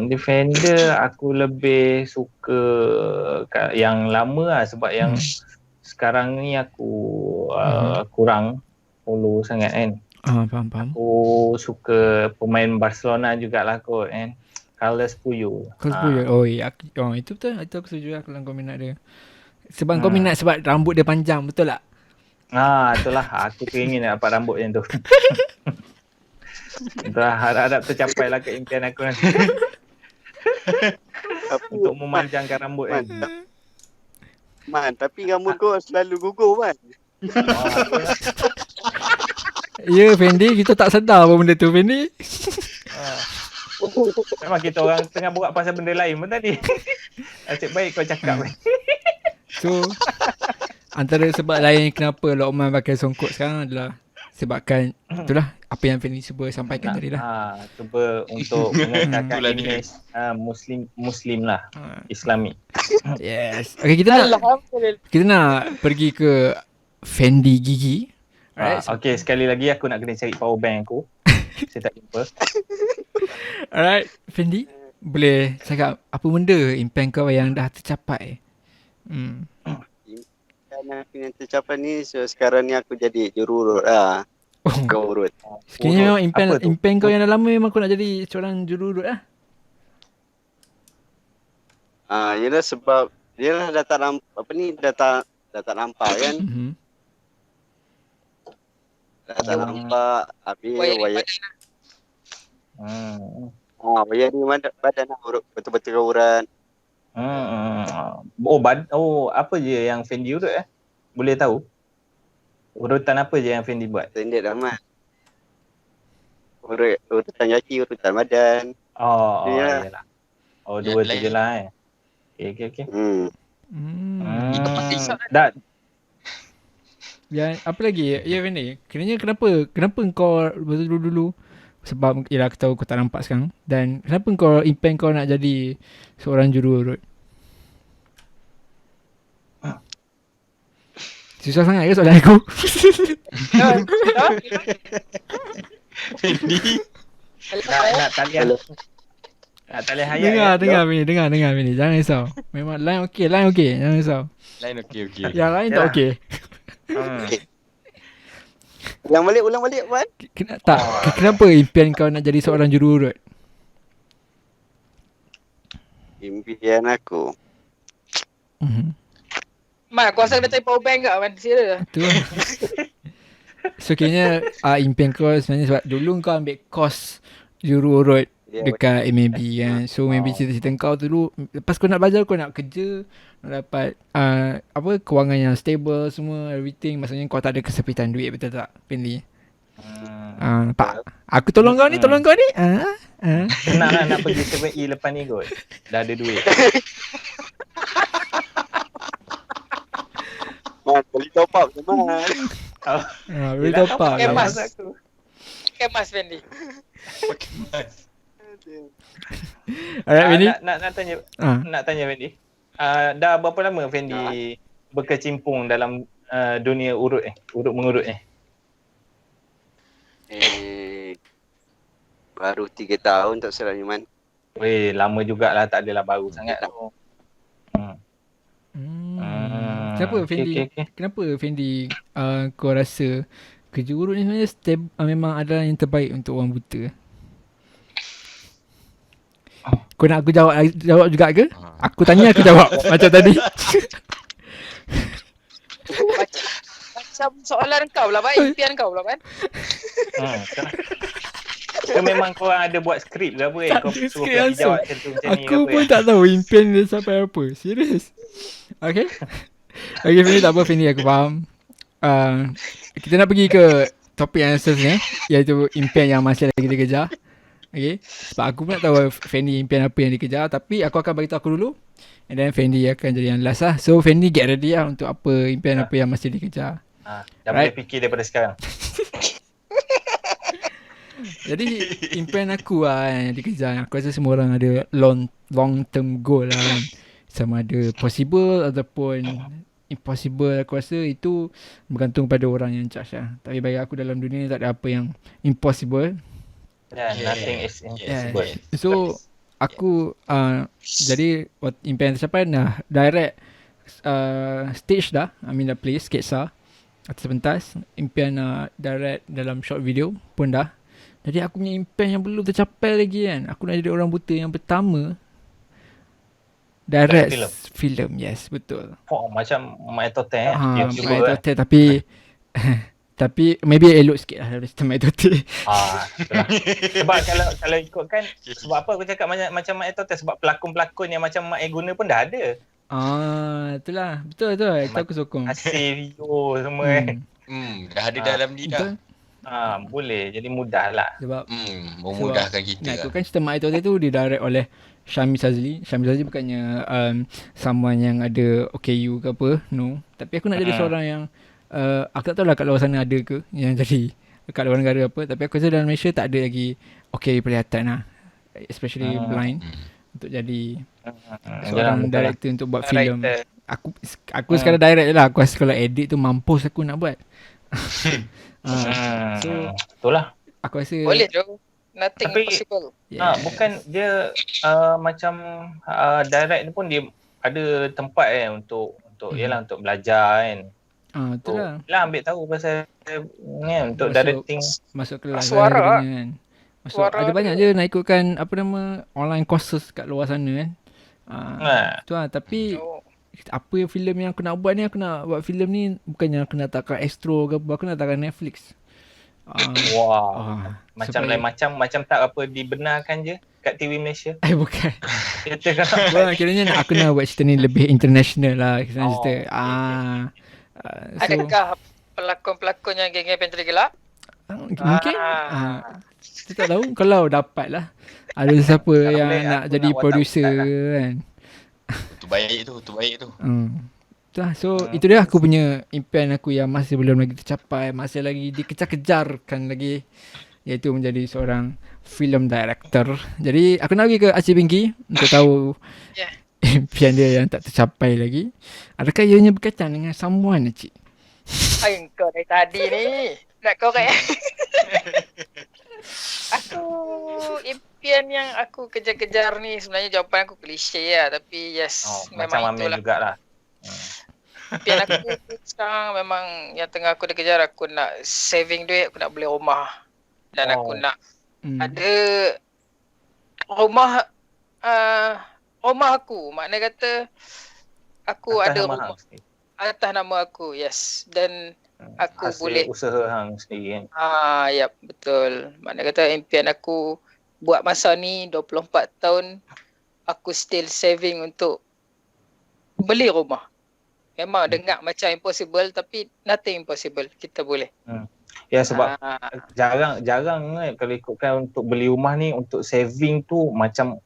defender aku lebih suka yang lama lah, sebab yang sekarang ni aku kurang follow sangat kan. Faham. Aku suka pemain Barcelona jugalah kot kan. Carlos Puyol. Itu betul. Itu aku setuju lah kalau kau minat dia. Sebab kau minat sebab rambut dia panjang, betul tak? Itulah. Aku teringin nak dapat rambut macam tu. Itulah, harap-harap tercapai lah keimpian aku nanti. Untuk memanjangkan rambut kan. Man, tapi rambut kau selalu gugur Man. Ya Fendi, kita tak sedar apa benda tu Fendi. Memang kita orang tengah buat pasal benda lain pun tadi. Asyik baik kau cakap. So antara sebab lain kenapa Lokman pakai songkok sekarang adalah sebabkan itulah apa yang Fendi cuba sampaikan tadi lah. Cuba untuk mengekalkan image Muslim lah, Islami. Yes. Okay, kita nak pergi ke Fendi Gigi. Okay, sekali lagi aku nak kena cari power bank aku. Saya tak jumpa. Alright, Fendi, boleh cakap apa benda impian kau yang dah tercapai? Impian yang tercapai ni, so sekarang ni aku jadi jururut lah. Urut. Sekiranya memang impian kau yang dah lama memang kau nak jadi seorang jururut lah. Yelah sebab dia dah tak nampak kan. Dah tak nampak. Habis wayar ni badan nak urut betul-betul urat. Apa je yang Fendi urut Boleh tahu? Urutan apa je yang Fendi buat? Standard dah Man. Urutan kaki, urutan badan. Iyalah. Dua tu je lah Okay. Dah. Ya, apa lagi? Ya Fendi, kenapa kau dulu sebab ialah aku tahu kau tak nampak sekarang, dan kenapa kau impian kau nak jadi seorang jururut? Susah sangat ke soalan aku? Fendi Nak talian hayat. Dengar Fendi, jangan risau. Memang line okey, jangan risau. Line okey. Yang lain tak okey. Ulang balik Man. Kenapa impian kau nak jadi seorang jururut? Impian aku. Man, aku rasa kena cari power bank kat Man. Serius. Itu lah. So kayaknya impian kau sebenarnya sebab dulu kau ambil course jururut dekat MAB kan. So maybe cita-cita kau tu dulu, lepas kau nak belajar, kau nak kerja, nak dapat kewangan yang stable semua, everything. Maksudnya kau tak ada kesepitan duit, betul tak Fendi? Pak, aku tolong kau ni, tolong kau ni. Senang lah nak pergi 7E lepas ni kot. Dah ada duit. Beli top up memang. Boleh top up. Kemas. Kemas Fendi. Pakai mas. Alright, Fendi. Nak tanya Fendi. Dah berapa lama Fendi berkecimpung dalam dunia urut mengurut ni? Baru 3 tahun tak salah Iman. Weh, lama jugalah, tak adalah baru sangat tu. Kenapa Fendi? Okay. Kenapa Fendi kau rasa kerja urut ni sebenarnya memang adalah yang terbaik untuk orang buta? Kau nak aku jawab juga ke? Aku tanya aku jawab macam tadi. Macam soalan kau lah, baik impian kau lah kan. Ke memang kau ada buat skrip ke apa Tak kau ada suruh skrip Fendi langsung. jawab macam tu macam ni Aku ke pun apa? tak tahu impian dia sampai apa. Serius. Okay. Okay Fendi, tak apa Fendi, aku faham. Kita nak pergi ke topik yang seterusnya, iaitu impian yang masih lagi dikejar. Okay. Sebab aku pun nak tahu Fendi impian apa yang dikejar. Tapi aku akan beritahu aku dulu, and then Fendi akan jadi yang last lah. So Fendi get ready lah untuk apa impian apa yang masih dikejar. Dah boleh fikir daripada sekarang. Jadi impian aku lah yang dikejar. Aku rasa semua orang ada long term goal lah kan. Sama ada possible ataupun impossible. Aku rasa itu bergantung pada orang yang charge lah. Tapi bagi aku dalam dunia ni tak ada apa yang impossible. Nothing is impossible. So aku jadi impian tercapai dah direct stage dah. I mean dah play sketsa atas pentas. Impian direct dalam short video pun dah. Jadi aku punya impian yang belum tercapai lagi kan. Aku nak jadi orang buta yang pertama direct film. Yes, betul. Macam Mak Tote Tote tapi tapi maybe elok sikit lah dari Mak Tote. Sebab kalau ikutkan, sebab apa aku cakap macam Mak Tote, sebab pelakon-pelakon yang macam Mak Guna pun dah ada. Itulah. Betul. Itu aku sokong. Hasil video semua kan. Dah ada dalam ni dah. Boleh, jadi mudah lah. Sebab memudahkan kita. Nak ikutkan cerita Mak Tote tu didirect oleh Syamil Sazli. Syamil Sazli bukannya someone yang ada OKU ke apa. No. Tapi aku nak jadi seorang yang aku tak tahu lah kat luar sana ada ke yang jadi kat luar negara apa. Tapi aku rasa dalam Malaysia tak ada lagi OKU pelihatan lah. Especially blind. Untuk jadi seorang director untuk buat filem. Aku sekadar direct je lah. Aku rasa kalau edit tu mampus aku nak buat. So itulah. Aku rasa boleh tu. Nothing possible. Bukan dia macam direct ni pun dia ada tempat untuk yalah untuk belajar kan. Itulah. Lah ambil tahu pasal ni untuk directing, masuk kelas suara kan. Ada banyak je nak ikutkan apa nama online courses kat luar sana kan. Tu lah. Tapi apa filem yang aku nak buat ni, aku nak buat filem ni bukannya aku nak letakkan Astro ke apa, aku nak letakkan Netflix. Macam lain macam tak apa dibenarkan je kat TV Malaysia. Bukan. Cerita kan. Kiranya aku nak buat cerita ni lebih international lah. Cerita. Adakah pelakon-pelakon yang geng-geng Pantry Gelap? Mungkin. Kita tak tahu. Kalau dapat lah. Ada siapa yang nak jadi producer kan. Tu baik tu. So itu dia aku punya impian aku yang masih belum lagi tercapai, masih lagi dikejar-kejarkan lagi, iaitu menjadi seorang film director. Jadi aku nak pergi ke Acik Pinky untuk tahu impian dia yang tak tercapai lagi. Adakah ianya berkaitan dengan someone, Acik? Kau dari tadi ni nak korek. Aku impian yang aku kejar-kejar ni sebenarnya jawapan aku klise lah, tapi memang macam Amir jugalah. Impian aku sekarang memang yang tengah aku kejar, aku nak saving duit, aku nak beli rumah. Dan aku nak ada rumah aku. Makna kata aku atas ada rumah atas nama aku. Yes. Dan aku hasil boleh usaha hang sendiri kan. Ya betul. Makna kata impian aku buat masa ni 24 tahun aku still saving untuk beli rumah. Memang dengar macam impossible, tapi nothing impossible. Kita boleh. Ya sebab jarang kalau ikutkan untuk beli rumah ni, untuk saving tu macam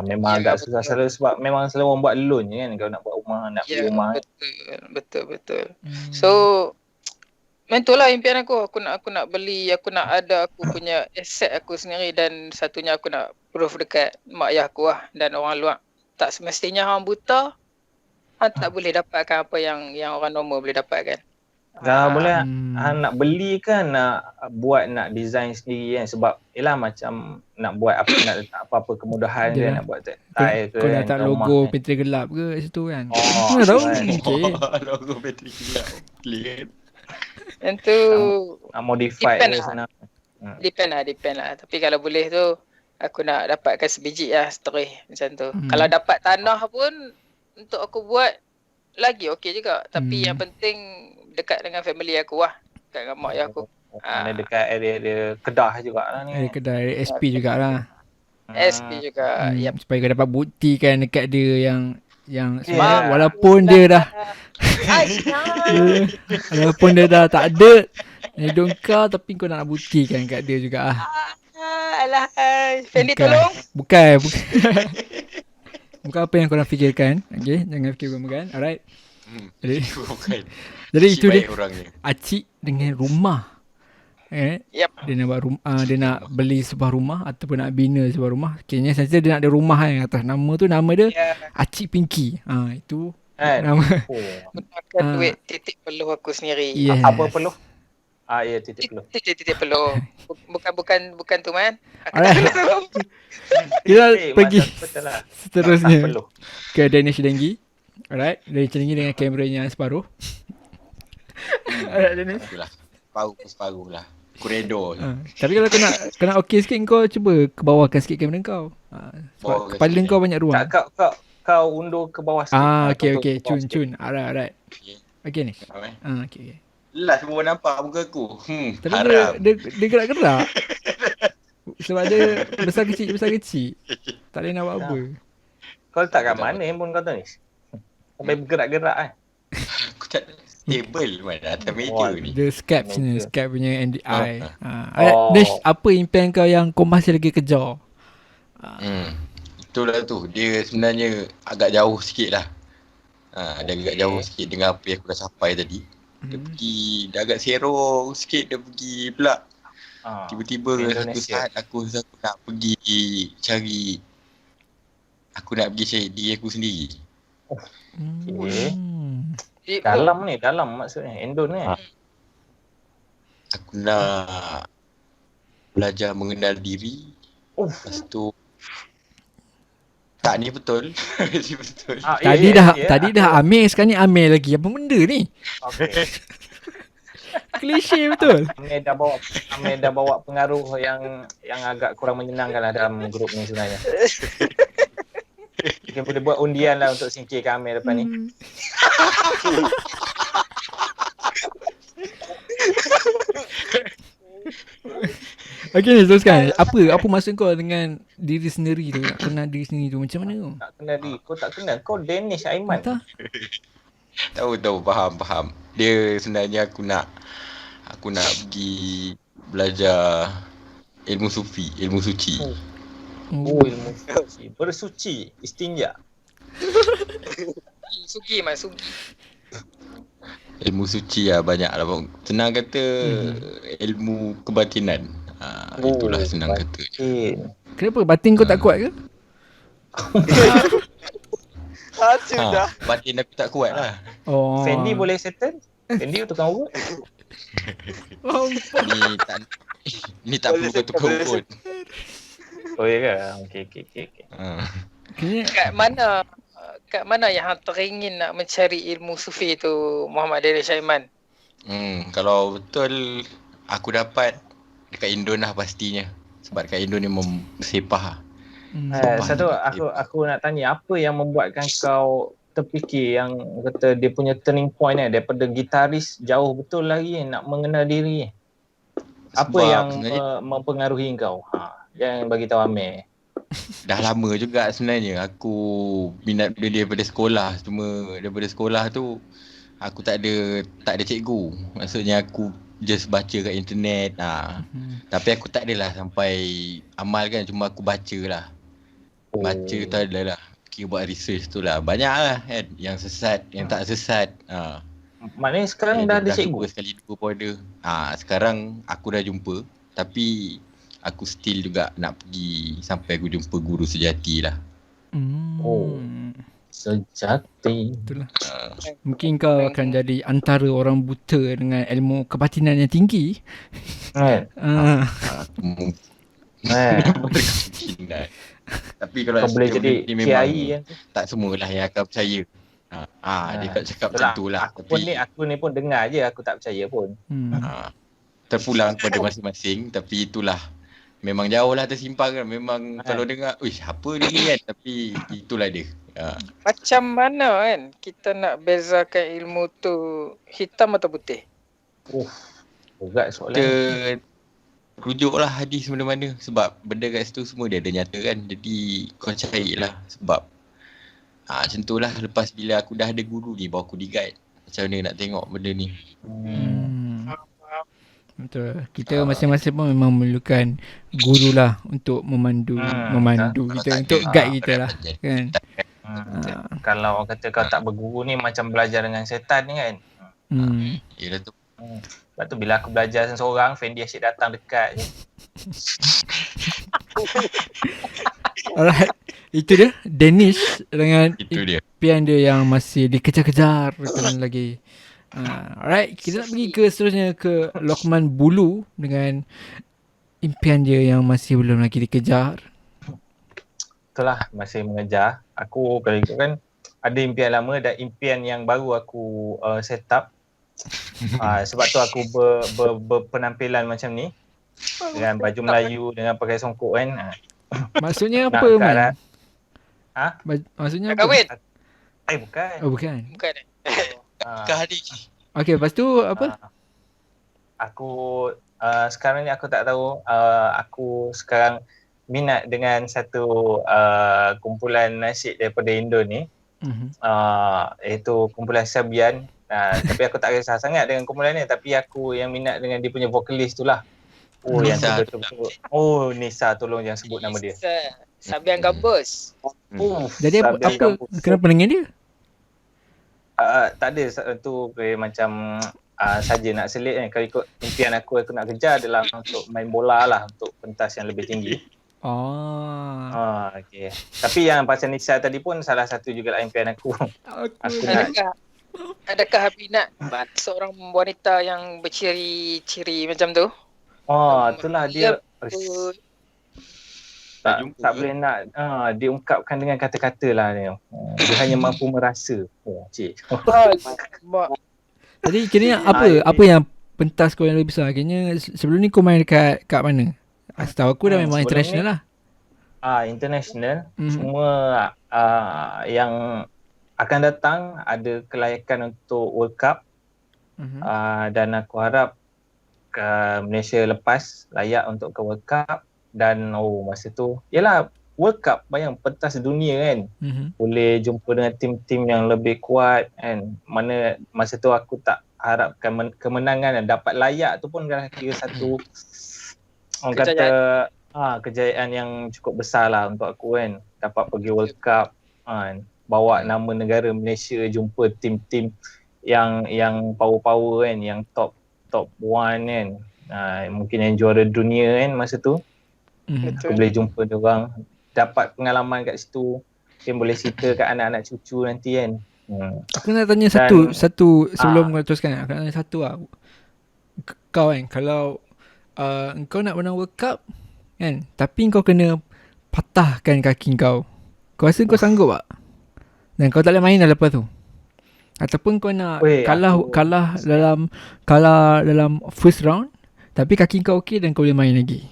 memang agak susah selalu, sebab memang selalu orang buat loan je kan kalau nak buat rumah, nak beli rumah. Betul. So betul lah impian aku nak beli, aku nak ada aku punya aset aku sendiri, dan satunya aku nak proof dekat mak ayah aku lah dan orang luar. Tak semestinya hang buta, hang tak boleh dapatkan apa yang orang normal boleh dapatkan. Dah boleh nak beli kan, nak buat, nak design sendiri kan, sebab yelah macam nak buat apa, nak letak apa-apa kemudahan kan, nak buat tile ke kau kan, letak logo Petri Gelap ke situ kan. Mana tahu kan. okey. Logo Petri Gelap. Clear. Yang tu nak modify depend ke sana. Depend lah. Tapi kalau boleh tu aku nak dapatkan sebiji lah seterih macam tu. Kalau dapat tanah pun untuk aku buat lagi okey juga. Tapi yang penting dekat dengan family aku lah. Dekat dengan mak ayah aku. Dekat area Kedah jugalah ni. Area Kedah, area SP jugalah. SP juga. Supaya kau dapat buktikan dekat dia yang walaupun dia dah walaupun dia dah tak ada hidup kau, tapi kau nak buktikan kat dia juga. Alah, Fendi tolong. Bukan apa yang korang fikirkan. Okay, jangan fikir bukan. Alright. Jadi itu dia Acik dengan rumah. Yep. Dia nak buat dia nak beli sebuah rumah ataupun nak bina sebuah rumah. Kayaknya saja dia nak ada rumah kan atas nama tu, nama dia Acik Pinky. Itu nama. Gunakan duit titik peluh aku sendiri. Yes. Apa peluh? Ya, titik peluh. Titik peluh. Bukan tu man. Kita pergi lah. seterusnya ke Danish Denggi. Alright, Danish Denggi dengan kameranya separuh. Alright, Danish. Separuh lah. Koridor. Tapi kalau kau nak okey sikit, kau cuba ke bawahkan sikit kamera kau. Sebab kepala kau banyak ruang. Kau undur ke bawah sikit. Okey. Cun. Alright. Okey ni. Okey. Lah semua nampak muka aku. Tapi dia gerak-gerak. Sebab dia besar kecil. Tak boleh nak buat apa. Kau letak kat mana handphone kau tu ni? Sampai bergerak-gerak kan? Aku tak stable mana atas meja ni. Dia Skype punya NDI. Dash, apa impian kau yang kau masih lagi kejar? Itulah tu. Dia sebenarnya agak jauh sikit lah. Dia agak jauh sikit dengan apa yang aku dah capai tadi. Dia pergi, dia agak serong sikit, dia pergi pula. Tiba-tiba satu saat aku nak pergi cari, aku nak pergi cari diri aku sendiri. Dalam maksudnya, Indon ni. Aku nak belajar mengenal diri. Lepas tu tak ni betul. Betul. Tadi dah Amir, sekarang ni Amir lagi. Apa benda ni? Okay. Klise betul. Amir dah bawa pengaruh yang agak kurang menyenangkan lah dalam grup ni sebenarnya. Kita boleh buat undian lah untuk singkirkan Amir depan ni. Okey ni, teruskan. Apa maksud kau dengan diri sendiri tu? Nak kenal diri sendiri tu macam mana tu? Tak kenal diri. Kau tak kenal. Kau Danish Aiman. Tahu, faham. Dia sebenarnya aku nak pergi belajar ilmu suci. Ilmu suci. Bersuci, istinja. Sugi. Ilmu suci lah banyak lah. Senang kata ilmu kebatinan. Itulah senang kata. Kenapa? Batin kau tak kuat ke? Batin aku tak kuat lah. Fendi boleh settle? Fendi tukang urut? Ni tak perlu kau tukang urut. Oh ya ke? Okey. Kat mana yang teringin nak mencari ilmu sufi tu, Muhammad Danish Aiman? Kalau betul aku dapat dekat Indon lah pastinya. Sebab dekat Indon ni bersepah. Satu aku nak tanya, apa yang membuatkan kau terfikir yang kata dia punya turning point daripada gitaris jauh betul lagi nak mengenal diri? Apa yang mempengaruhi kau? Jangan bagi tahu Amir. Dah lama juga sebenarnya aku minat dia daripada sekolah. Cuma daripada sekolah tu aku tak ada cikgu. Maksudnya aku just baca kat internet. Tapi aku tak adalah sampai amal kan, cuma aku baca lah. Baca tu adalah kira buat research tu lah. Banyak lah kan, yang sesat, yang tak sesat. Maknanya sekarang dah ada cikgu? Sekali dua pun ada. Sekarang aku dah jumpa, tapi aku still juga nak pergi sampai aku jumpa guru sejati lah. Sejati. Itulah. Mungkin kau akan jadi antara orang buta dengan ilmu kebatinan yang tinggi. Kemungkinan. Tapi kalau kau boleh jadi kiai kan? Tak semualah yang akan percaya. Dia kat cakap macam tu lah. Aku ni pun dengar je, aku tak percaya pun. Terpulang kepada masing-masing. Tapi itulah, memang jauh lah tersimpan kan. Memang kalau dengar, apa dia ni kan. Tapi itulah dia. Macam mana kan kita nak bezakan ilmu tu hitam atau putih? Berat soalan. Kita rujuklah hadis mana-mana. Sebab benda kat situ semua dia ada nyata kan. Jadi kau carilah. Sebab macam tu lah. Lepas bila aku dah ada guru ni, baru aku di-guide macam mana nak tengok benda ni. Betul. Kita masing-masing pun memang memerlukan guru lah untuk memandu kita, untuk guide kita lah kan. Kalau kata kau tak berguru ni macam belajar dengan setan ni kan. Yelah tu. Lepas tu bila aku belajar seorang, Fendi asyik datang dekat je. Alright. Itu dia Danish dengan impian dia yang masih dikejar-kejar lagi. Alright, kita nak pergi ke seterusnya ke Lokman Bulu dengan impian dia yang masih belum lagi dikejar. Itulah, masih mengejar. Aku kalau ikut kan ada impian lama dan impian yang baru aku set up. Sebab tu aku berpenampilan macam ni dengan baju Melayu, dengan pakai songkok kan. Maksudnya apa man? Maksudnya apa? Kahwin? Bukan. Bukan. Okey, lepas tu apa? Aku sekarang ni aku tak tahu. Aku sekarang minat dengan satu kumpulan nasyid daripada Indo ni. Iaitu kumpulan Sabian. Tapi aku tak kisah sangat dengan kumpulan ni. Tapi aku yang minat dengan dia punya vokalis tu lah. Yang betul-betul. Nisa, tolong jangan sebut nama dia. Sabian Gambus. Jadi apa kenapa dengan dia? Tak ada tu macam saja nak selit kan. Kalau ikut impian aku nak kejar adalah untuk main bola lah, untuk pentas yang lebih tinggi. Okay. Tapi yang pasal Nisa tadi pun salah satu juga lah impian aku. Adakah Habib nak seorang wanita yang berciri-ciri macam tu? Itulah dia. Tak boleh nak diungkapkan dengan kata-kata lah dia. Dia hanya mampu merasa. Jadi kira apa yang pentas kau yang lebih besar? Kira sebelum ni kau main kat mana? Setahu aku dah memang international lah. International. Semua yang akan datang ada kelayakan untuk World Cup. Dan aku harap Malaysia lepas layak untuk ke World Cup. Dan masa tu yalah World Cup, bayang pentas dunia kan. Boleh jumpa dengan tim-tim yang lebih kuat kan. Mana masa tu aku tak harapkan kemenangan dan dapat layak tu pun dah kira satu orang kata kejayaan yang cukup besar lah untuk aku kan. Dapat pergi World Cup kan, bawa nama negara Malaysia jumpa tim-tim yang power-power kan, yang top one kan. Mungkin yang juara dunia kan masa tu. Aku boleh jumpa dia orang, dapat pengalaman kat situ, mungkin boleh cerita kat anak-anak cucu nanti kan. Aku nak tanya satu sebelum kau teruskan. Aku nak tanya satu lah. Kau kan, kalau kau nak menang World Cup kan, tapi kau kena patahkan kaki kau rasa kau sanggup tak? Dan kau tak boleh main dah lepas tu? Ataupun kau nak kalah dalam first round tapi kaki kau okey dan kau boleh main lagi?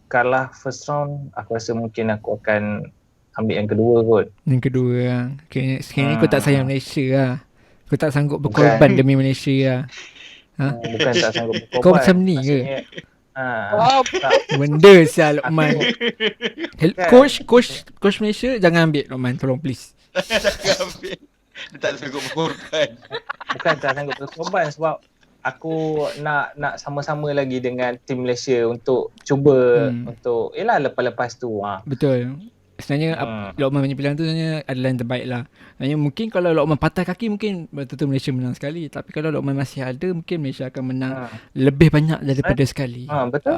Kalah first round, aku rasa mungkin aku akan ambil yang kedua kot. Yang kedua lah. Sekarang ni kau tak sayang Malaysia lah. Kau tak sanggup berkorban demi Malaysia lah. Bukan tak sanggup berkorban. Kau macam ni ke? Benda sial Lokman. Coach Malaysia jangan ambil Lokman, tolong please. Jangan ambil. Dia tak sanggup berkorban. Bukan tak sanggup berkorban sebab aku nak sama-sama lagi dengan tim Malaysia untuk cuba untuk lepas-lepas tu. Betul. Sebenarnya Lokman punya pilihan tu sebenarnya adalah yang terbaik lah. Sebenarnya mungkin kalau Lokman patah kaki mungkin betul-betul Malaysia menang sekali. Tapi kalau Lokman masih ada mungkin Malaysia akan menang lebih banyak daripada sekali. Betul.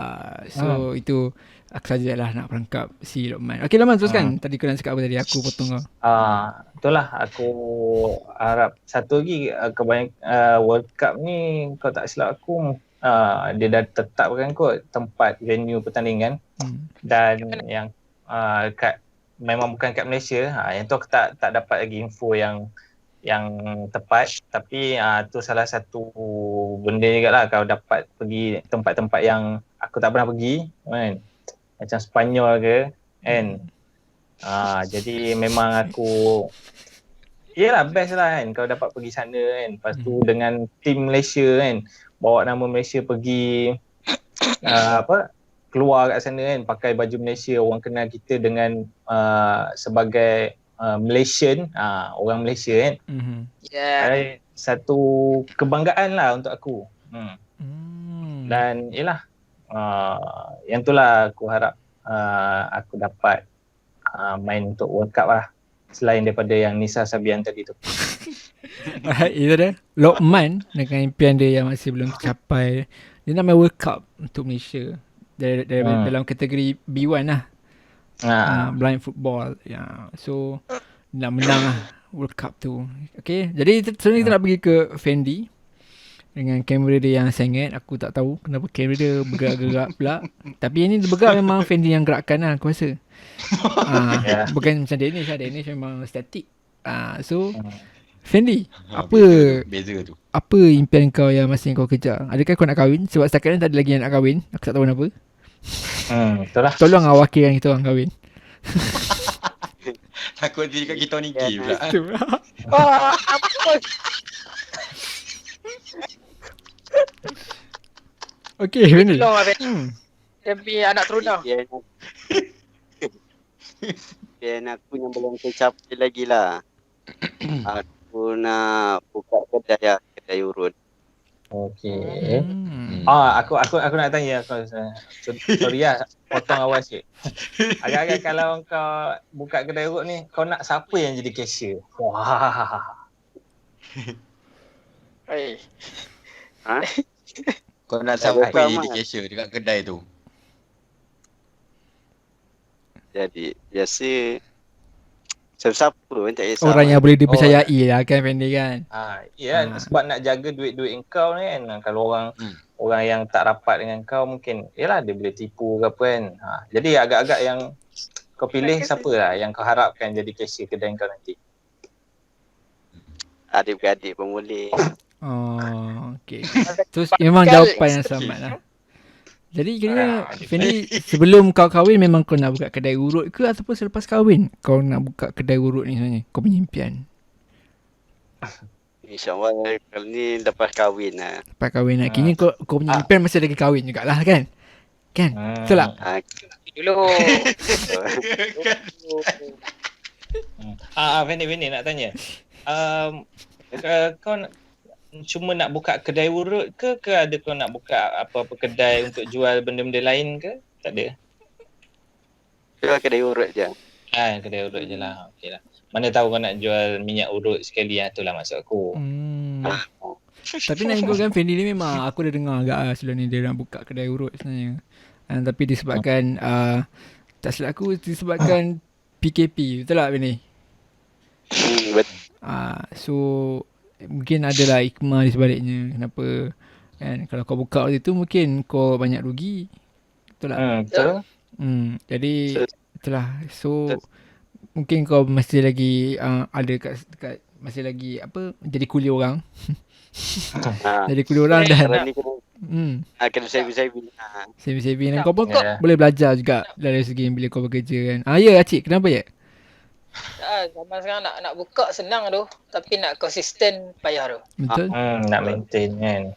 So itu aku sajalah nak perangkap si Lokman. Okay Lokman teruskan. Tadi kau nak cakap apa tadi? Aku potong kau. Itulah aku harap satu lagi World Cup ni kau tak silap aku dia dah tetapkan kot tempat venue pertandingan dan yang memang bukan kat Malaysia. Yang tu aku tak dapat lagi info yang tepat, tapi tu salah satu benda juga lah kau dapat pergi tempat-tempat yang aku tak pernah pergi kan, macam Sepanyol ke kan. Jadi memang aku best lah kan kau dapat pergi sana kan. Lepas tu dengan tim Malaysia kan, bawa nama Malaysia pergi keluar kat sana kan, pakai baju Malaysia, orang kenal kita dengan sebagai Malaysian, orang Malaysia kan. Satu kebanggaan lah untuk aku. Dan yang tu lah aku harap aku dapat main untuk World Cup lah, selain daripada yang Nisa Sabian tadi tu. Itu dia Lokman dengan impian dia yang masih belum tercapai. Dia nak main World Cup untuk Malaysia dalam kategori B1 lah. Blind football. So nak menang lah World Cup tu. Okay, jadi sebenarnya kita nak pergi ke Fendi dengan kamera dia yang sengit. Aku tak tahu kenapa kamera dia bergerak-gerak pula. Tapi yang ni bergerak memang Fendi yang gerakkan lah aku rasa. Bukan macam Danish lah. Danish memang static. So Fendi, beza tu. Apa impian kau yang masih kau kejar? Adakah kau nak kahwin? Sebab setakat ni tak ada lagi yang nak kahwin. Aku tak tahu kenapa. Betul lah. Tolong wakilkan kita orang kahwin. Takut dia kat kita ni gay pula. Okay, Fendi. Tapi anak teruna. Dan aku yang belum tercapai lagi lah. Aku nak buka kedai urut. Okay. Aku nak tanya kau. Sorry lah, potong awal sikit. Agak-agak kalau kau buka kedai urut ni, kau nak siapa yang jadi cashier? Wah. Kau nak siapa yang jadi cashier dekat kedai tu? Jadi biasa siapa pun tak kisah. Orang yang boleh dipercayai lah kan Fendi kan. Sebab nak jaga duit-duit kau ni kan. Kalau orang yang tak rapat dengan kau mungkin dia boleh tipu ke apa kan. Jadi agak-agak yang kau pilih siapa lah yang kau harapkan jadi cashier kedai kau nanti? Adik-beradik pun boleh. Okay. Terus memang jawapan yang selamat lah. Jadi kira Fendi, sebelum kau kahwin memang kau nak buka kedai urut ke, ataupun selepas kahwin kau nak buka kedai urut ni sebenarnya? Kau punya impian? InsyaAllah kali ni lepas kahwin lah. Lepas kahwin lah. Kini kau punya impian masih lagi kahwin jugalah kan? Kan? Betul tak? Dulu. Fendi nak tanya. Kau cuma nak buka kedai urut ke ada kau nak buka apa-apa kedai untuk jual benda-benda lain ke? Tak ada. Jual kedai urut je. Kedai urut je lah. Okey lah. Mana tahu kau nak jual minyak urut sekali, itulah maksud aku. Tapi nak ikutkan Fendi ni memang aku dah dengar agak sebelum ni dia nak buka kedai urut sebenarnya. Tapi disebabkan tak silap aku disebabkan PKP. Betul tak Fendi? Betul. So mungkin adalah hikmah di sebaliknya kenapa kan, kalau kau buka waktu tu mungkin kau banyak rugi. Betul tak? Betul. Jadi itulah. So mungkin kau masih lagi ada kat masih lagi jadi kuli orang. Jadi kuli orang dan kena saving. Saving dan kau pun boleh belajar juga dari segi bila kau bekerja kan. Ya Acik, kenapa ya? Zaman sekarang nak buka senang tu, tapi nak konsisten payah tu. Betul. Nak maintain kan.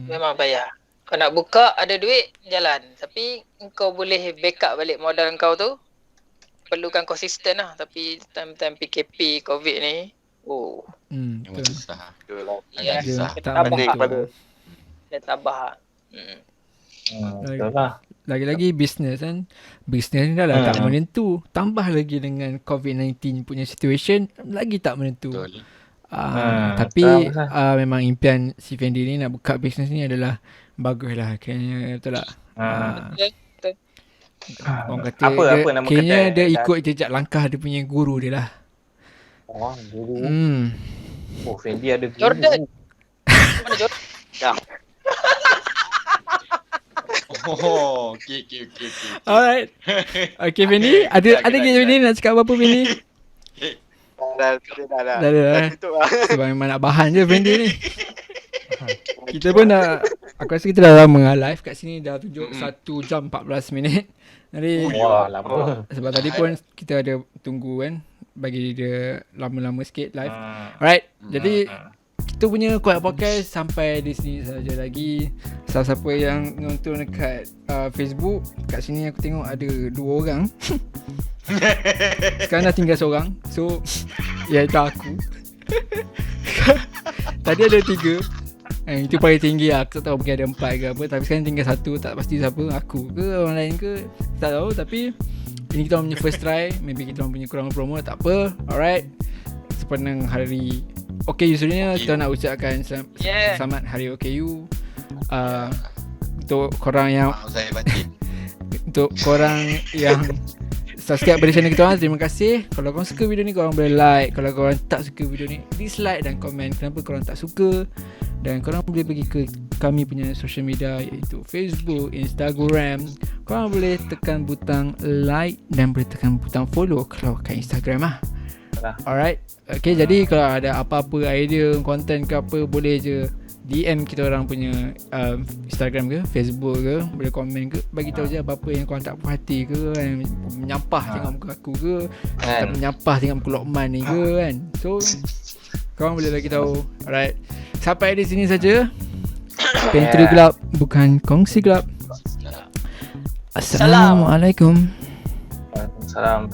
Memang payah. Kau nak buka ada duit jalan, tapi kau boleh backup balik modal kau tu, perlukan konsisten lah. Tapi time-time PKP COVID ni Oh. Memang Betul. susah. Betul lah. Ya. Agak susah. Tak Tabah menentu. pada Saya tabah. Betul lah. Lagi-lagi bisnes kan. Bisnes ni dah lah tak menentu. Tambah lagi dengan COVID-19 punya situation, lagi tak menentu. Betul. Tapi betul. memang impian si Fendi ni nak buka bisnes ni adalah bagus lah. Kayaknya betul tak? Betul. Orang kata Apa nama kayaknya kedai? dia ikut jejak langkah dia punya guru dia lah. Oh, dulu. Oh, Fendi ada guru. Jordan. Mana Jordan? Oh, okey. Alright. Okay Fendi, ada Fendi nak cakap apa Fendi? Dah. Dah ada. Tutup lah. Sebab memang nak bahan je Fendi ni. Kita pun dah, aku rasa kita dah lama live kat sini, dah tunjuk 1 jam 14 minit. Jadi Wah, lama. sebab tadi pun kita ada tunggu kan, bagi dia lama-lama sikit live. Alright, jadi kita punya Quiet Podcast sampai di sini saja lagi. Siapa-siapa yang nonton dekat Facebook, kat sini aku tengok ada 2 orang. Sekarang dah tinggal seorang. So iaitu aku. Tadi ada 3. Itu paling tinggi lah. Aku tak tahu mungkin ada 4 ke apa. Tapi sekarang tinggal 1. Tak pasti siapa. Aku ke orang lain ke, tak tahu. Tapi ini kita orang punya first try. Maybe kita orang punya kurang promo. Tak apa. Alright, sepanjang hari OKU sebenarnya kita nak ucapkan selamat hari OKU. Untuk korang yang Saya batin. untuk korang yang subscribe pada channel kita orang, terima kasih. Kalau korang suka video ni, korang boleh like. Kalau korang tak suka video ni, dislike dan komen kenapa korang tak suka. Dan korang boleh pergi ke kami punya social media, iaitu Facebook, Instagram. Korang boleh tekan butang like dan boleh tekan butang follow kalau kat Instagram lah. Alright. Okay, jadi kalau ada apa-apa idea konten ke apa, boleh je DM kita orang punya Instagram ke Facebook ke, boleh komen ke, bagi tahu je apa-apa yang korang tak puas hati ke kan, menyampah tengok muka aku ke, tak menyampah tengok muka Lokman ni ke kan. So korang boleh bagi tahu. Alright, sampai di sini saja. Pantry Club, bukan kongsi gelap. Assalamualaikum. Waalaikumsalam.